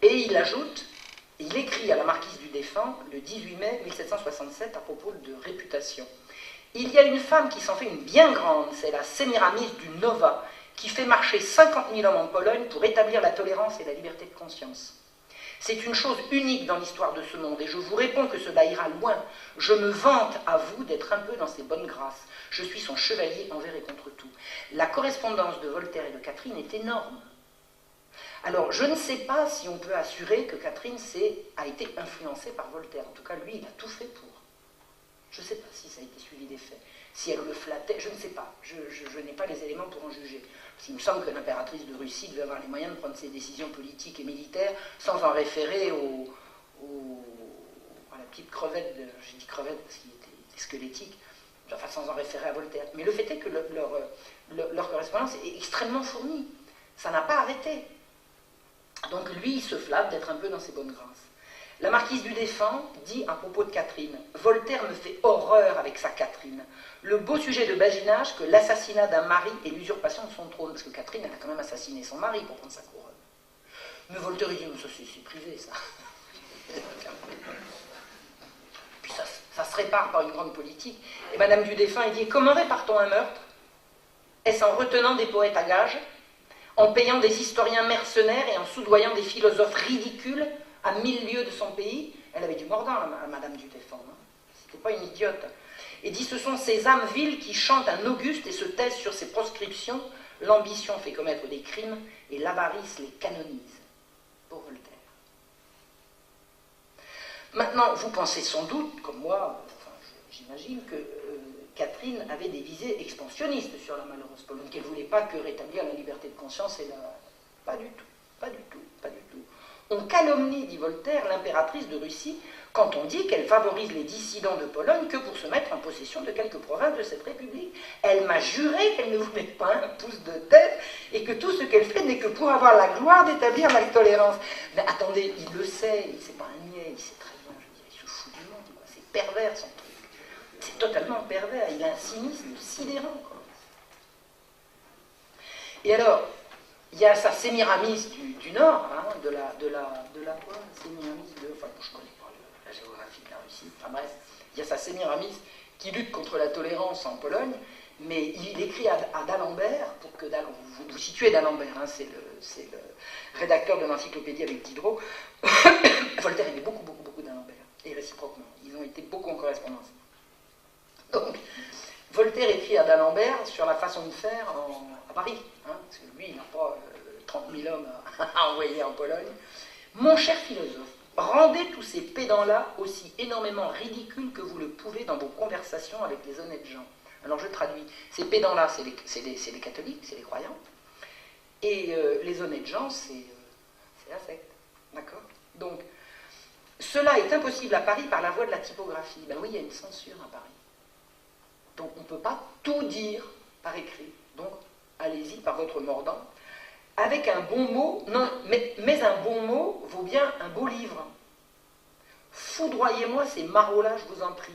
Et il ajoute, il écrit à la marquise du Défend le 18 mai 1767 à propos de réputation. Il y a une femme qui s'en fait une bien grande, c'est la Sémiramis du Nova, qui fait marcher 50 000 hommes en Pologne pour établir la tolérance et la liberté de conscience. C'est une chose unique dans l'histoire de ce monde, et je vous réponds que cela ira loin. Je me vante à vous d'être un peu dans ses bonnes grâces. Je suis son chevalier envers et contre tout. La correspondance de Voltaire et de Catherine est énorme. Alors, je ne sais pas si on peut assurer que Catherine a été influencée par Voltaire. En tout cas, lui, il a tout fait pour. Je ne sais pas si ça a été suivi des faits. Si elle le flattait, je ne sais pas. Je n'ai pas les éléments pour en juger. Parce qu'il me semble que l'impératrice de Russie devait avoir les moyens de prendre ses décisions politiques et militaires sans en référer à la petite crevette, j'ai dit crevette parce qu'il était squelettique, enfin sans en référer à Voltaire. Mais le fait est que leur correspondance est extrêmement fournie. Ça n'a pas arrêté. Donc lui, il se flatte d'être un peu dans ses bonnes grâces. La marquise du Défend dit à propos de Catherine, « Voltaire me fait horreur avec sa Catherine. Le beau sujet de baginage que l'assassinat d'un mari et l'usurpation de son trône. » Parce que Catherine, elle a quand même assassiné son mari pour prendre sa couronne. Mais Voltaire, il dit, « Ça, c'est privé, ça. » Puis ça se répare par une grande politique. Et Madame du Défend, elle dit, « Comment répare-t-on un meurtre? Est-ce en retenant des poètes à gages, en payant des historiens mercenaires et en soudoyant des philosophes ridicules à 1000 lieues de son pays? » Elle avait du mordant, Madame du Défend. Hein. C'était pas une idiote. Et dit, ce sont ces âmes viles qui chantent un Auguste et se taisent sur ses proscriptions. L'ambition fait commettre des crimes et l'avarice les canonise. Pour Voltaire. Maintenant, vous pensez sans doute, comme moi, enfin, j'imagine que Catherine avait des visées expansionnistes sur la malheureuse Pologne, qu'elle ne voulait pas que rétablir la liberté de conscience et la... Pas du tout, pas du tout, pas du tout. On calomnie, dit Voltaire, l'impératrice de Russie quand on dit qu'elle favorise les dissidents de Pologne que pour se mettre en possession de quelques provinces de cette république. Elle m'a juré qu'elle ne voulait pas un pouce de tête et que tout ce qu'elle fait n'est que pour avoir la gloire d'établir la tolérance. Mais attendez, il le sait, c'est pas un niais, il sait très bien, je veux dire, il se fout du monde, quoi. C'est pervers son truc. C'est totalement pervers, il a un cynisme sidérant, quoi. Et alors, il y a sa Sémiramis du Nord, hein, de la quoi, Sémiramis de... Enfin, je ne connais pas la géographie de la Russie, enfin bref, il y a sa Sémiramis qui lutte contre la tolérance en Pologne, mais il écrit à d'Alembert, pour que vous situez d'Alembert, hein, c'est le rédacteur de l'encyclopédie avec Diderot. Voltaire aimait beaucoup d'Alembert, et réciproquement, ils ont été beaucoup en correspondance. Donc, Voltaire écrit à d'Alembert sur la façon de faire à Paris, hein, parce que lui, il n'a pas 30 000 hommes à envoyer en Pologne. Mon cher philosophe, rendez tous ces pédants-là aussi énormément ridicules que vous le pouvez dans vos conversations avec les honnêtes gens. Alors je traduis, ces pédants-là, c'est les catholiques, c'est les croyants, et les honnêtes gens, c'est la secte, d'accord? Donc, cela est impossible à Paris par la voie de la typographie. Ben oui, il y a une censure à Paris. Donc on ne peut pas tout dire par écrit. Donc allez-y par votre mordant. Avec un bon mot, non, mais un bon mot vaut bien un beau livre. Foudroyez-moi ces marauds-là, je vous en prie.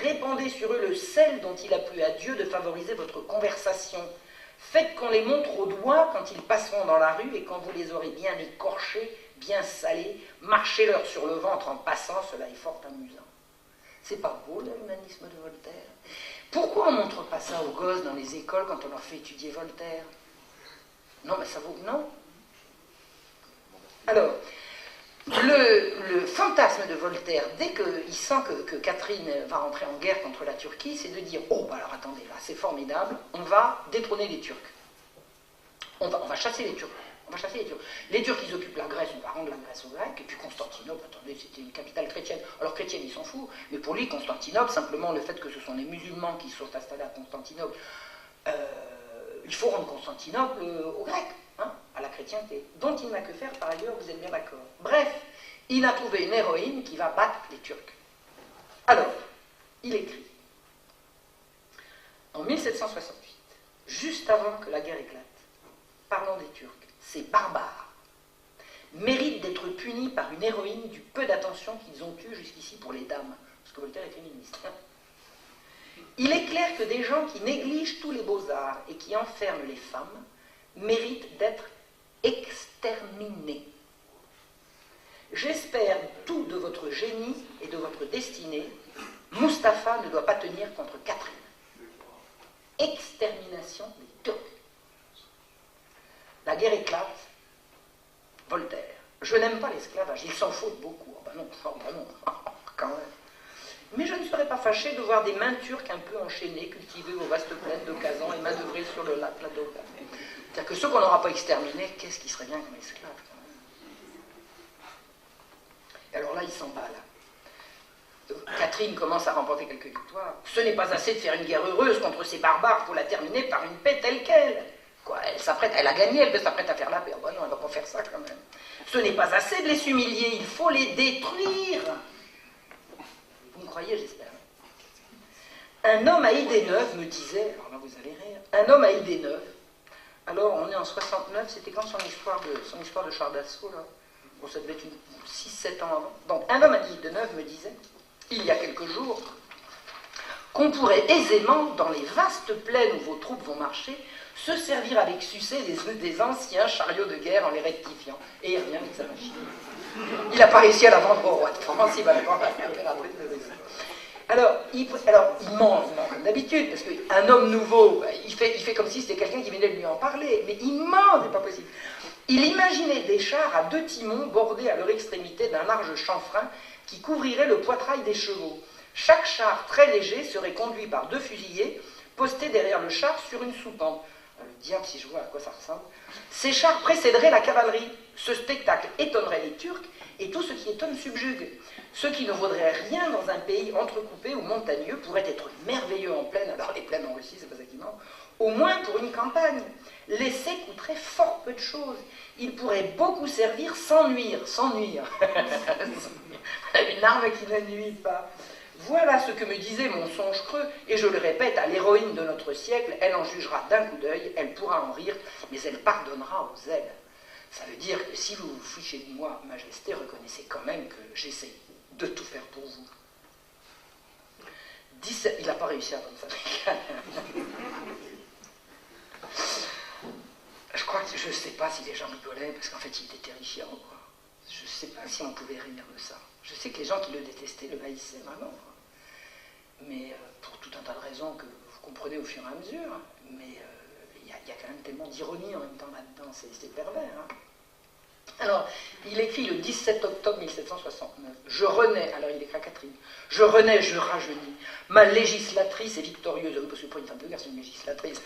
Répandez sur eux le sel dont il a plu à Dieu de favoriser votre conversation. Faites qu'on les montre au doigt quand ils passeront dans la rue et quand vous les aurez bien écorchés, bien salés, marchez-leur sur le ventre en passant, cela est fort amusant. C'est pas beau l'humanisme de Voltaire? Pourquoi on ne montre pas ça aux gosses dans les écoles quand on leur fait étudier Voltaire? Non, mais ça vaut... Non. Alors, le fantasme de Voltaire, dès qu'il sent que Catherine va rentrer en guerre contre la Turquie, c'est de dire, oh, bah alors attendez, là, c'est formidable, on va détrôner les Turcs. On va chasser les Turcs. On va chasser les Turcs. Les Turcs, ils occupent la Grèce, on va rendre la Grèce aux Grecs, et puis Constantinople, attendez, c'était une capitale chrétienne. Alors chrétienne, ils s'en foutent, mais pour lui, Constantinople, simplement le fait que ce sont les musulmans qui sont installés à Constantinople, il faut rendre Constantinople aux Grecs, hein, à à la chrétienté, dont il n'a que faire par ailleurs, vous êtes bien d'accord. Bref, il a trouvé une héroïne qui va battre les Turcs. Alors, il écrit, en 1768, juste avant que la guerre éclate, parlant des Turcs, ces barbares méritent d'être punis par une héroïne du peu d'attention qu'ils ont eu jusqu'ici pour les dames, parce que Voltaire est féministe. Il est clair que des gens qui négligent tous les beaux-arts et qui enferment les femmes méritent d'être exterminés. J'espère tout de votre génie et de votre destinée. Mustapha ne doit pas tenir contre Catherine. Extermination des Turcs. La guerre éclate. Voltaire. Je n'aime pas l'esclavage, il s'en faut beaucoup. Oh ben non, quand même. Mais je ne serais pas fâché de voir des mains turques un peu enchaînées, cultivées aux vastes plaines de Kazan et manœuvrer sur le lac Ladoga. C'est-à-dire que ceux qu'on n'aura pas exterminés, qu'est-ce qui serait bien comme esclaves quand même. Et alors là, il s'emballe. Catherine commence à remporter quelques victoires. Ce n'est pas assez de faire une guerre heureuse contre ces barbares pour la terminer par une paix telle qu'elle. Quoi, elle a gagné, elle s'apprête à faire la paix. Oh, ben non, elle ne va pas faire ça quand même. Ce n'est pas assez de les humilier, il faut les détruire. Vous me croyez, j'espère. Un homme à idée neuve me disait, alors là vous allez rire, un homme à idée neuve, alors on est en 69, c'était quand son histoire de char d'assaut, là? Bon, ça devait être 6-7 ans avant. Donc un homme à idée neuve me disait, il y a quelques jours, qu'on pourrait aisément, dans les vastes plaines où vos troupes vont marcher, se servir avec succès des anciens chariots de guerre en les rectifiant. Et il revient avec sa machine. Il n'a pas réussi à la vendre au roi de France, il va la vendre à l'impératrice de Russie. Alors, il ment comme d'habitude, parce qu'un homme nouveau, il fait comme si c'était quelqu'un qui venait de lui en parler, mais il ment, c'est pas possible. Il imaginait des chars à 2 timons bordés à leur extrémité d'un large chanfrein qui couvrirait le poitrail des chevaux. Chaque char très léger serait conduit par 2 fusiliers postés derrière le char sur une soupente. Le diable, si je vois à quoi ça ressemble. Ces chars précéderaient la cavalerie. Ce spectacle étonnerait les Turcs, et tout ce qui étonne subjugue. Ce qui ne vaudrait rien dans un pays entrecoupé ou montagneux pourrait être merveilleux en plaine. Alors les plaines en Russie, c'est pas ça qui ment. Au moins pour une campagne. L'essai coûterait fort peu de choses. Il pourrait beaucoup servir sans nuire. Sans nuire. Une arme qui ne nuit pas. Voilà ce que me disait mon songe creux, et je le répète à l'héroïne de notre siècle, elle en jugera d'un coup d'œil, elle pourra en rire, mais elle pardonnera aux ailes. Ça veut dire que si vous vous fichez de moi, Majesté, reconnaissez quand même que j'essaie de tout faire pour vous. 17... Il n'a pas réussi à vendre ça. Je ne sais pas si les gens rigolaient, parce qu'en fait il était terrifiant, quoi. Je ne sais pas si on pouvait rire de ça. Je sais que les gens qui le détestaient le haïssaient vraiment, quoi. Mais pour tout un tas de raisons que vous comprenez au fur et à mesure, mais il y a quand même tellement d'ironie en même temps là-dedans, c'est pervers. Hein. Alors, il écrit le 17 octobre 1769, « Je renais », alors il écrit à Catherine, « Je renais, je rajeunis, ma législatrice est victorieuse », parce que pour une femme de guerre, c'est une législatrice,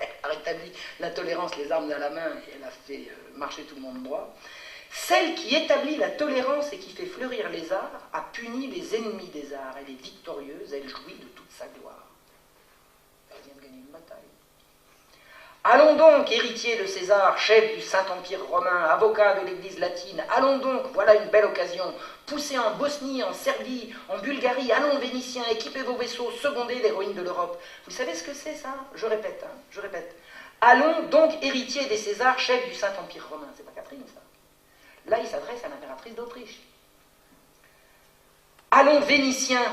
elle a rétabli la tolérance, les armes à la main, et elle a fait marcher tout le monde droit. Celle qui établit la tolérance et qui fait fleurir les arts a puni les ennemis des arts. Elle est victorieuse, elle jouit de toute sa gloire. Elle vient de gagner une bataille. Allons donc, héritier de César, chef du Saint-Empire romain, avocat de l'Église latine, allons donc, voilà une belle occasion, poussez en Bosnie, en Serbie, en Bulgarie, allons Vénitiens, équipez vos vaisseaux, secondez l'héroïne de l'Europe. Vous savez ce que c'est ça? Je répète, hein, je répète. Allons donc, héritier des Césars, chef du Saint-Empire romain. C'est pas Catherine, ça. Là, il s'adresse à l'impératrice d'Autriche. Allons, Vénitiens,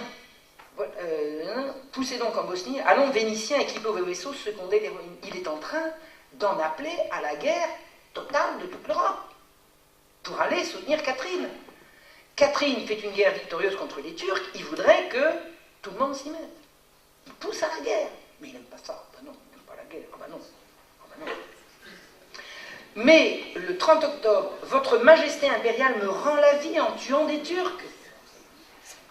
poussez donc en Bosnie, allons, Vénitiens, équipez vos vaisseaux, secondez l'héroïne. Il est en train d'en appeler à la guerre totale de toute l'Europe pour aller soutenir Catherine. Catherine fait une guerre victorieuse contre les Turcs, il voudrait que tout le monde s'y mette. Il pousse à la guerre. Mais il n'aime pas ça. Ben non, il n'aime pas la guerre. Ah ben non. Ah ben non. Mais le 30 octobre, votre Majesté impériale me rend la vie en tuant des Turcs.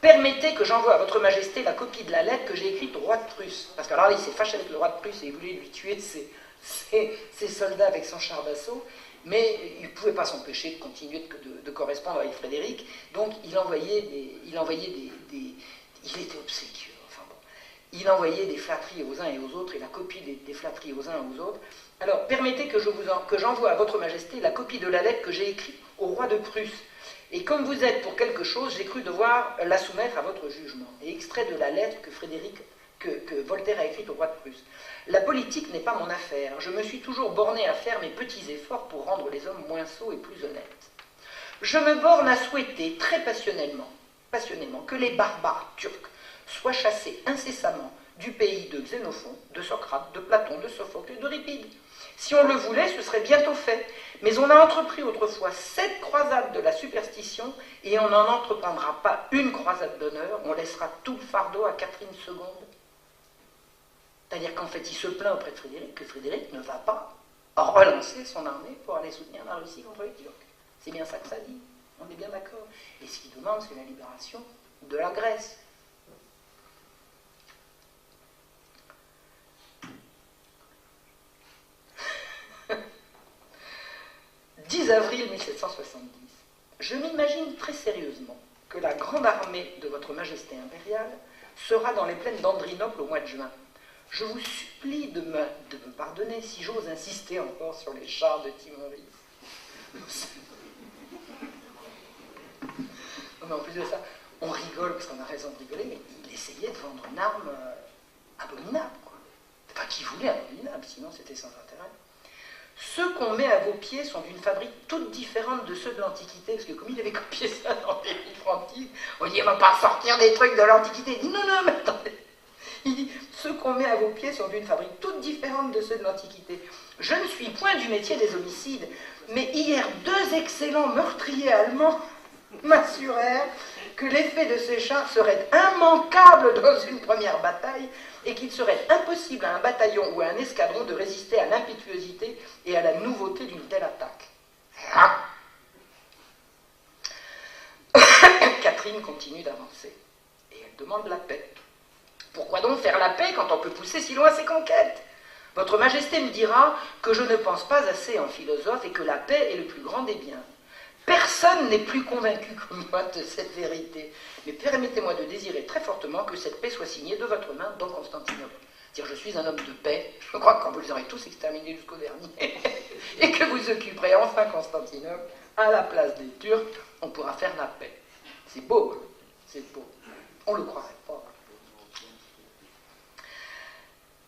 Permettez que j'envoie à votre Majesté la copie de la lettre que j'ai écrite au roi de Prusse. Parce que alors là, il s'est fâché avec le roi de Prusse et il voulait lui tuer ses soldats avec son char d'assaut. Mais il ne pouvait pas s'empêcher de continuer de correspondre avec Frédéric. Donc il envoyait des... Il était obséquieux. Enfin bon. Il envoyait des flatteries aux uns et aux autres, et la copie des flatteries aux uns et aux autres. Alors, permettez que j'envoie à votre majesté la copie de la lettre que j'ai écrite au roi de Prusse. Et comme vous êtes pour quelque chose, j'ai cru devoir la soumettre à votre jugement. Et extrait de la lettre que Voltaire a écrite au roi de Prusse. La politique n'est pas mon affaire. Je me suis toujours borné à faire mes petits efforts pour rendre les hommes moins sots et plus honnêtes. Je me borne à souhaiter très passionnément que les barbares turcs soient chassés incessamment du pays de Xénophon, de Socrate, de Platon, de Sophocle et d'Euripide. Si on le voulait, ce serait bientôt fait. Mais on a entrepris autrefois 7 croisades de la superstition et on n'en entreprendra pas une croisade d'honneur, on laissera tout le fardeau à Catherine II. C'est-à-dire qu'en fait, il se plaint auprès de Frédéric que Frédéric ne va pas relancer son armée pour aller soutenir la Russie contre les Turcs. C'est bien ça que ça dit. On est bien d'accord. Et ce qu'il demande, c'est la libération de la Grèce. « 10 avril 1770. Je m'imagine très sérieusement que la grande armée de votre Majesté impériale sera dans les plaines d'Andrinople au mois de juin. Je vous supplie de me pardonner si j'ose insister encore sur les chars de Timoris. » Mais en plus de ça, on rigole parce qu'on a raison de rigoler, mais il essayait de vendre une arme abominable, quoi. Enfin, qui voulait abominable, sinon c'était sans intérêt. Ceux qu'on met à vos pieds sont d'une fabrique toute différente de ceux de l'Antiquité, parce que comme il avait copié ça dans les livres antiques, on dit, on ne va pas sortir des trucs de l'Antiquité. Il dit, non, mais attendez. Il dit, ceux qu'on met à vos pieds sont d'une fabrique toute différente de ceux de l'Antiquité. Je ne suis point du métier des homicides, mais hier, 2 excellents meurtriers allemands m'assurèrent que l'effet de ces chars serait immanquable dans une première bataille et qu'il serait impossible à un bataillon ou à un escadron de résister à l'impétuosité et à la nouveauté d'une telle attaque. Catherine continue d'avancer et elle demande la paix. Pourquoi donc faire la paix quand on peut pousser si loin ses conquêtes? Votre Majesté me dira que je ne pense pas assez en philosophe et que la paix est le plus grand des biens. Personne n'est plus convaincu que moi de cette vérité. Mais permettez-moi de désirer très fortement que cette paix soit signée de votre main dans Constantinople. C'est-à-dire, je suis un homme de paix. Je crois que quand vous les aurez tous exterminés jusqu'au dernier, et que vous occuperez enfin Constantinople, à la place des Turcs, on pourra faire la paix. C'est beau, hein, c'est beau. On ne le croirait pas.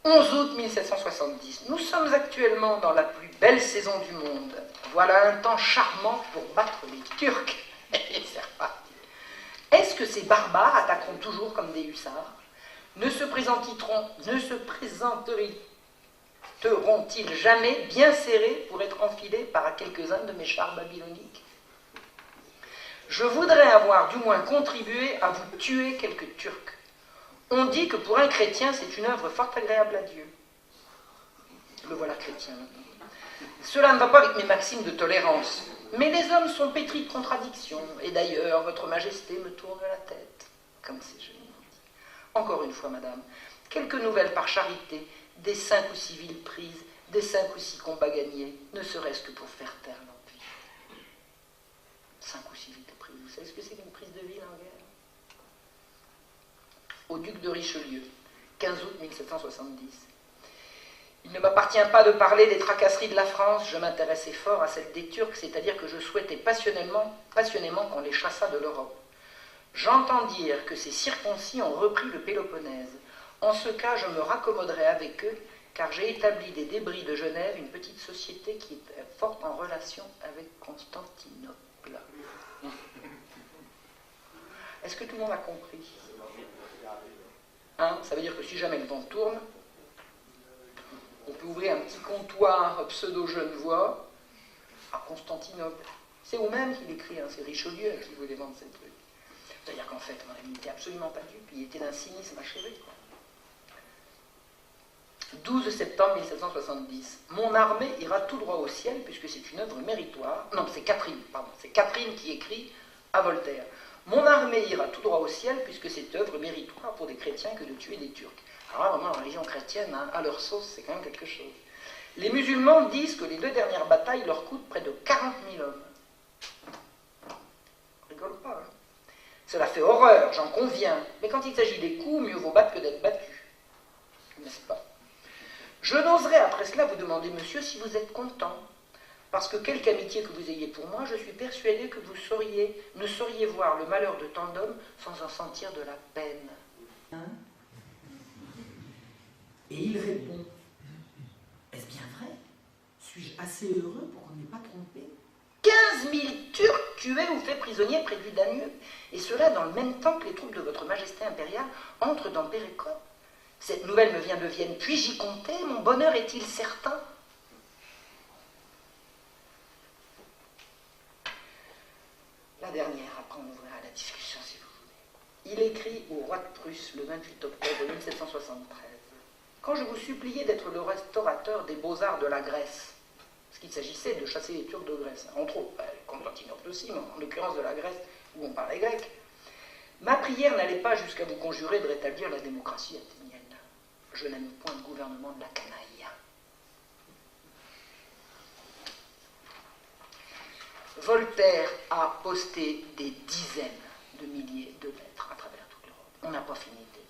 11 août 1770. Nous sommes actuellement dans la plus belle saison du monde. Voilà un temps charmant pour battre les Turcs. Et c'est reparti. Est-ce que ces barbares attaqueront toujours comme des hussards? Ne se présenteront-ils jamais bien serrés pour être enfilés par quelques-uns de mes chars babyloniques? Je voudrais avoir du moins contribué à vous tuer quelques Turcs. On dit que pour un chrétien, c'est une œuvre fort agréable à Dieu. Le voilà chrétien. Cela ne va pas avec mes maximes de tolérance. Mais les hommes sont pétris de contradictions. Et d'ailleurs, votre Majesté me tourne la tête. Comme c'est joli. Encore une fois, madame, quelques nouvelles par charité, des 5 ou 6 villes prises, des 5 ou 6 combats gagnés, ne serait-ce que pour faire taire l'Empire. 5 ou 6 villes prises. Vous savez ce que c'est qu'une prise de ville en guerre? Au duc de Richelieu, 15 août 1770. Il ne m'appartient pas de parler des tracasseries de la France, je m'intéressais fort à celle des Turcs, c'est-à-dire que je souhaitais passionnément qu'on les chassât de l'Europe. J'entends dire que ces circoncis ont repris le Péloponnèse. En ce cas, je me raccommoderai avec eux, car j'ai établi des débris de Genève, une petite société qui est forte en relation avec Constantinople. Est-ce que tout le monde a compris? Hein, ça veut dire que si jamais le vent tourne, on peut ouvrir un petit comptoir pseudo-genevois à Constantinople. C'est au même qu'il écrit, hein, c'est Richelieu qui voulait vendre ces trucs. C'est-à-dire qu'en fait, mon ami n'était absolument pas dupe, il était d'un cynisme achevé. 12 septembre 1770. Mon armée ira tout droit au ciel, puisque c'est une œuvre méritoire. Non, c'est Catherine, pardon. C'est Catherine qui écrit à Voltaire. Mon armée ira tout droit au ciel, puisque c'est œuvre méritoire pour des chrétiens que de tuer des Turcs. Alors là, vraiment, la religion chrétienne, hein, à leur sauce, c'est quand même quelque chose. Les musulmans disent que les 2 dernières batailles leur coûtent près de 40 000 hommes. On rigole pas, hein. Cela fait horreur, j'en conviens. Mais quand il s'agit des coups, mieux vaut battre que d'être battu. n'est-ce pas? Je n'oserais après cela vous demander, monsieur, si vous êtes content, parce que quelque amitié que vous ayez pour moi, je suis persuadé que vous ne sauriez voir le malheur de tant d'hommes sans en sentir de la peine. Hein? Et il répond, est-ce bien vrai? Suis-je assez heureux pour qu'on n'ait pas trompé? 15 000 Turcs tués ou faits prisonniers près du Danube, et cela dans le même temps que les troupes de votre majesté impériale entrent dans Pérékop. Cette nouvelle me vient de Vienne, puis-je y compter? Mon bonheur est-il certain? La dernière, après on ouvrira la discussion si vous voulez. Il écrit au roi de Prusse le 28 octobre 1773. Quand je vous suppliais d'être le restaurateur des beaux-arts de la Grèce, parce qu'il s'agissait de chasser les Turcs de Grèce, entre autres, Constantinople aussi, mais en l'occurrence de la Grèce où on parlait grec, ma prière n'allait pas jusqu'à vous conjurer de rétablir la démocratie athénienne. Je n'aime point le gouvernement de la canaille. Voltaire a posté des dizaines de milliers de lettres à travers toute l'Europe. On n'a pas fini de lire.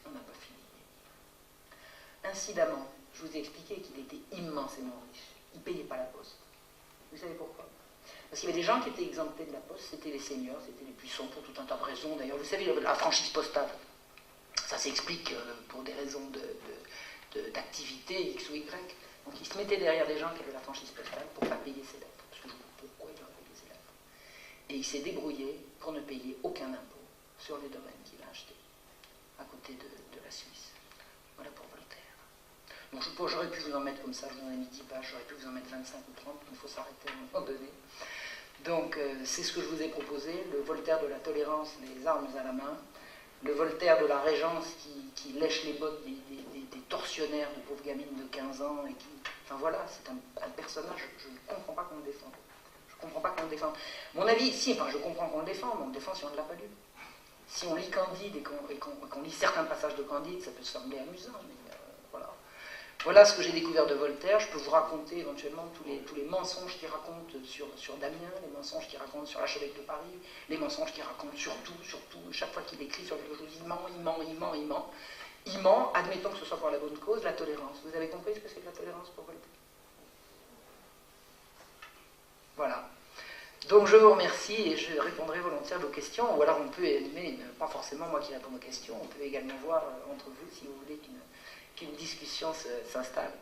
On n'a pas fini de lire. Incidemment, je vous ai expliqué qu'il était immensément riche. Il ne payait pas la poste. Vous savez pourquoi? Parce qu'il y avait des gens qui étaient exemptés de la poste, c'était les seigneurs, c'était les puissants pour tout un tas de raisons. D'ailleurs, vous savez, la franchise postale, ça s'explique pour des raisons d'activité X ou Y. Donc il se mettait derrière des gens qui avaient la franchise postale pour ne pas payer ses lettres. Parce que je ne sais pas pourquoi il aurait payé ses lettres. Et il s'est débrouillé pour ne payer aucun impôt sur les domaines qu'il a achetés, à côté de la Suisse. Voilà pour Voltaire. Donc j'aurais pu vous en mettre comme ça, je vous en ai mis 10 pages, j'aurais pu vous en mettre 25 ou 30, mais il faut s'arrêter à un moment donné. Donc c'est ce que je vous ai proposé, le Voltaire de la tolérance, les armes à la main, le Voltaire de la Régence qui lèche les bottes des tortionnaires, de pauvres gamines de 15 ans, et qui... Enfin voilà, c'est un personnage, je ne comprends pas qu'on le défende. Je ne comprends pas qu'on le défende. Mon avis, si, enfin je comprends qu'on le défende, mais on le défend si on ne l'a pas lu. Si on lit Candide et qu'on lit certains passages de Candide, ça peut sembler amusant, mais voilà. Voilà ce que j'ai découvert de Voltaire. Je peux vous raconter éventuellement tous les mensonges qu'il raconte sur Damien, les mensonges qu'il raconte sur l'archevêque de Paris, les mensonges qu'il raconte sur tout, chaque fois qu'il écrit sur quelque chose, il ment. Il ment, admettons que ce soit pour la bonne cause, la tolérance. Vous avez compris ce que c'est que la tolérance pour Voltaire? Voilà. Donc je vous remercie et je répondrai volontiers à vos questions, ou alors on peut animer, pas forcément moi qui réponds aux questions, on peut également voir entre vous, si vous voulez, qu'une discussion s'installe.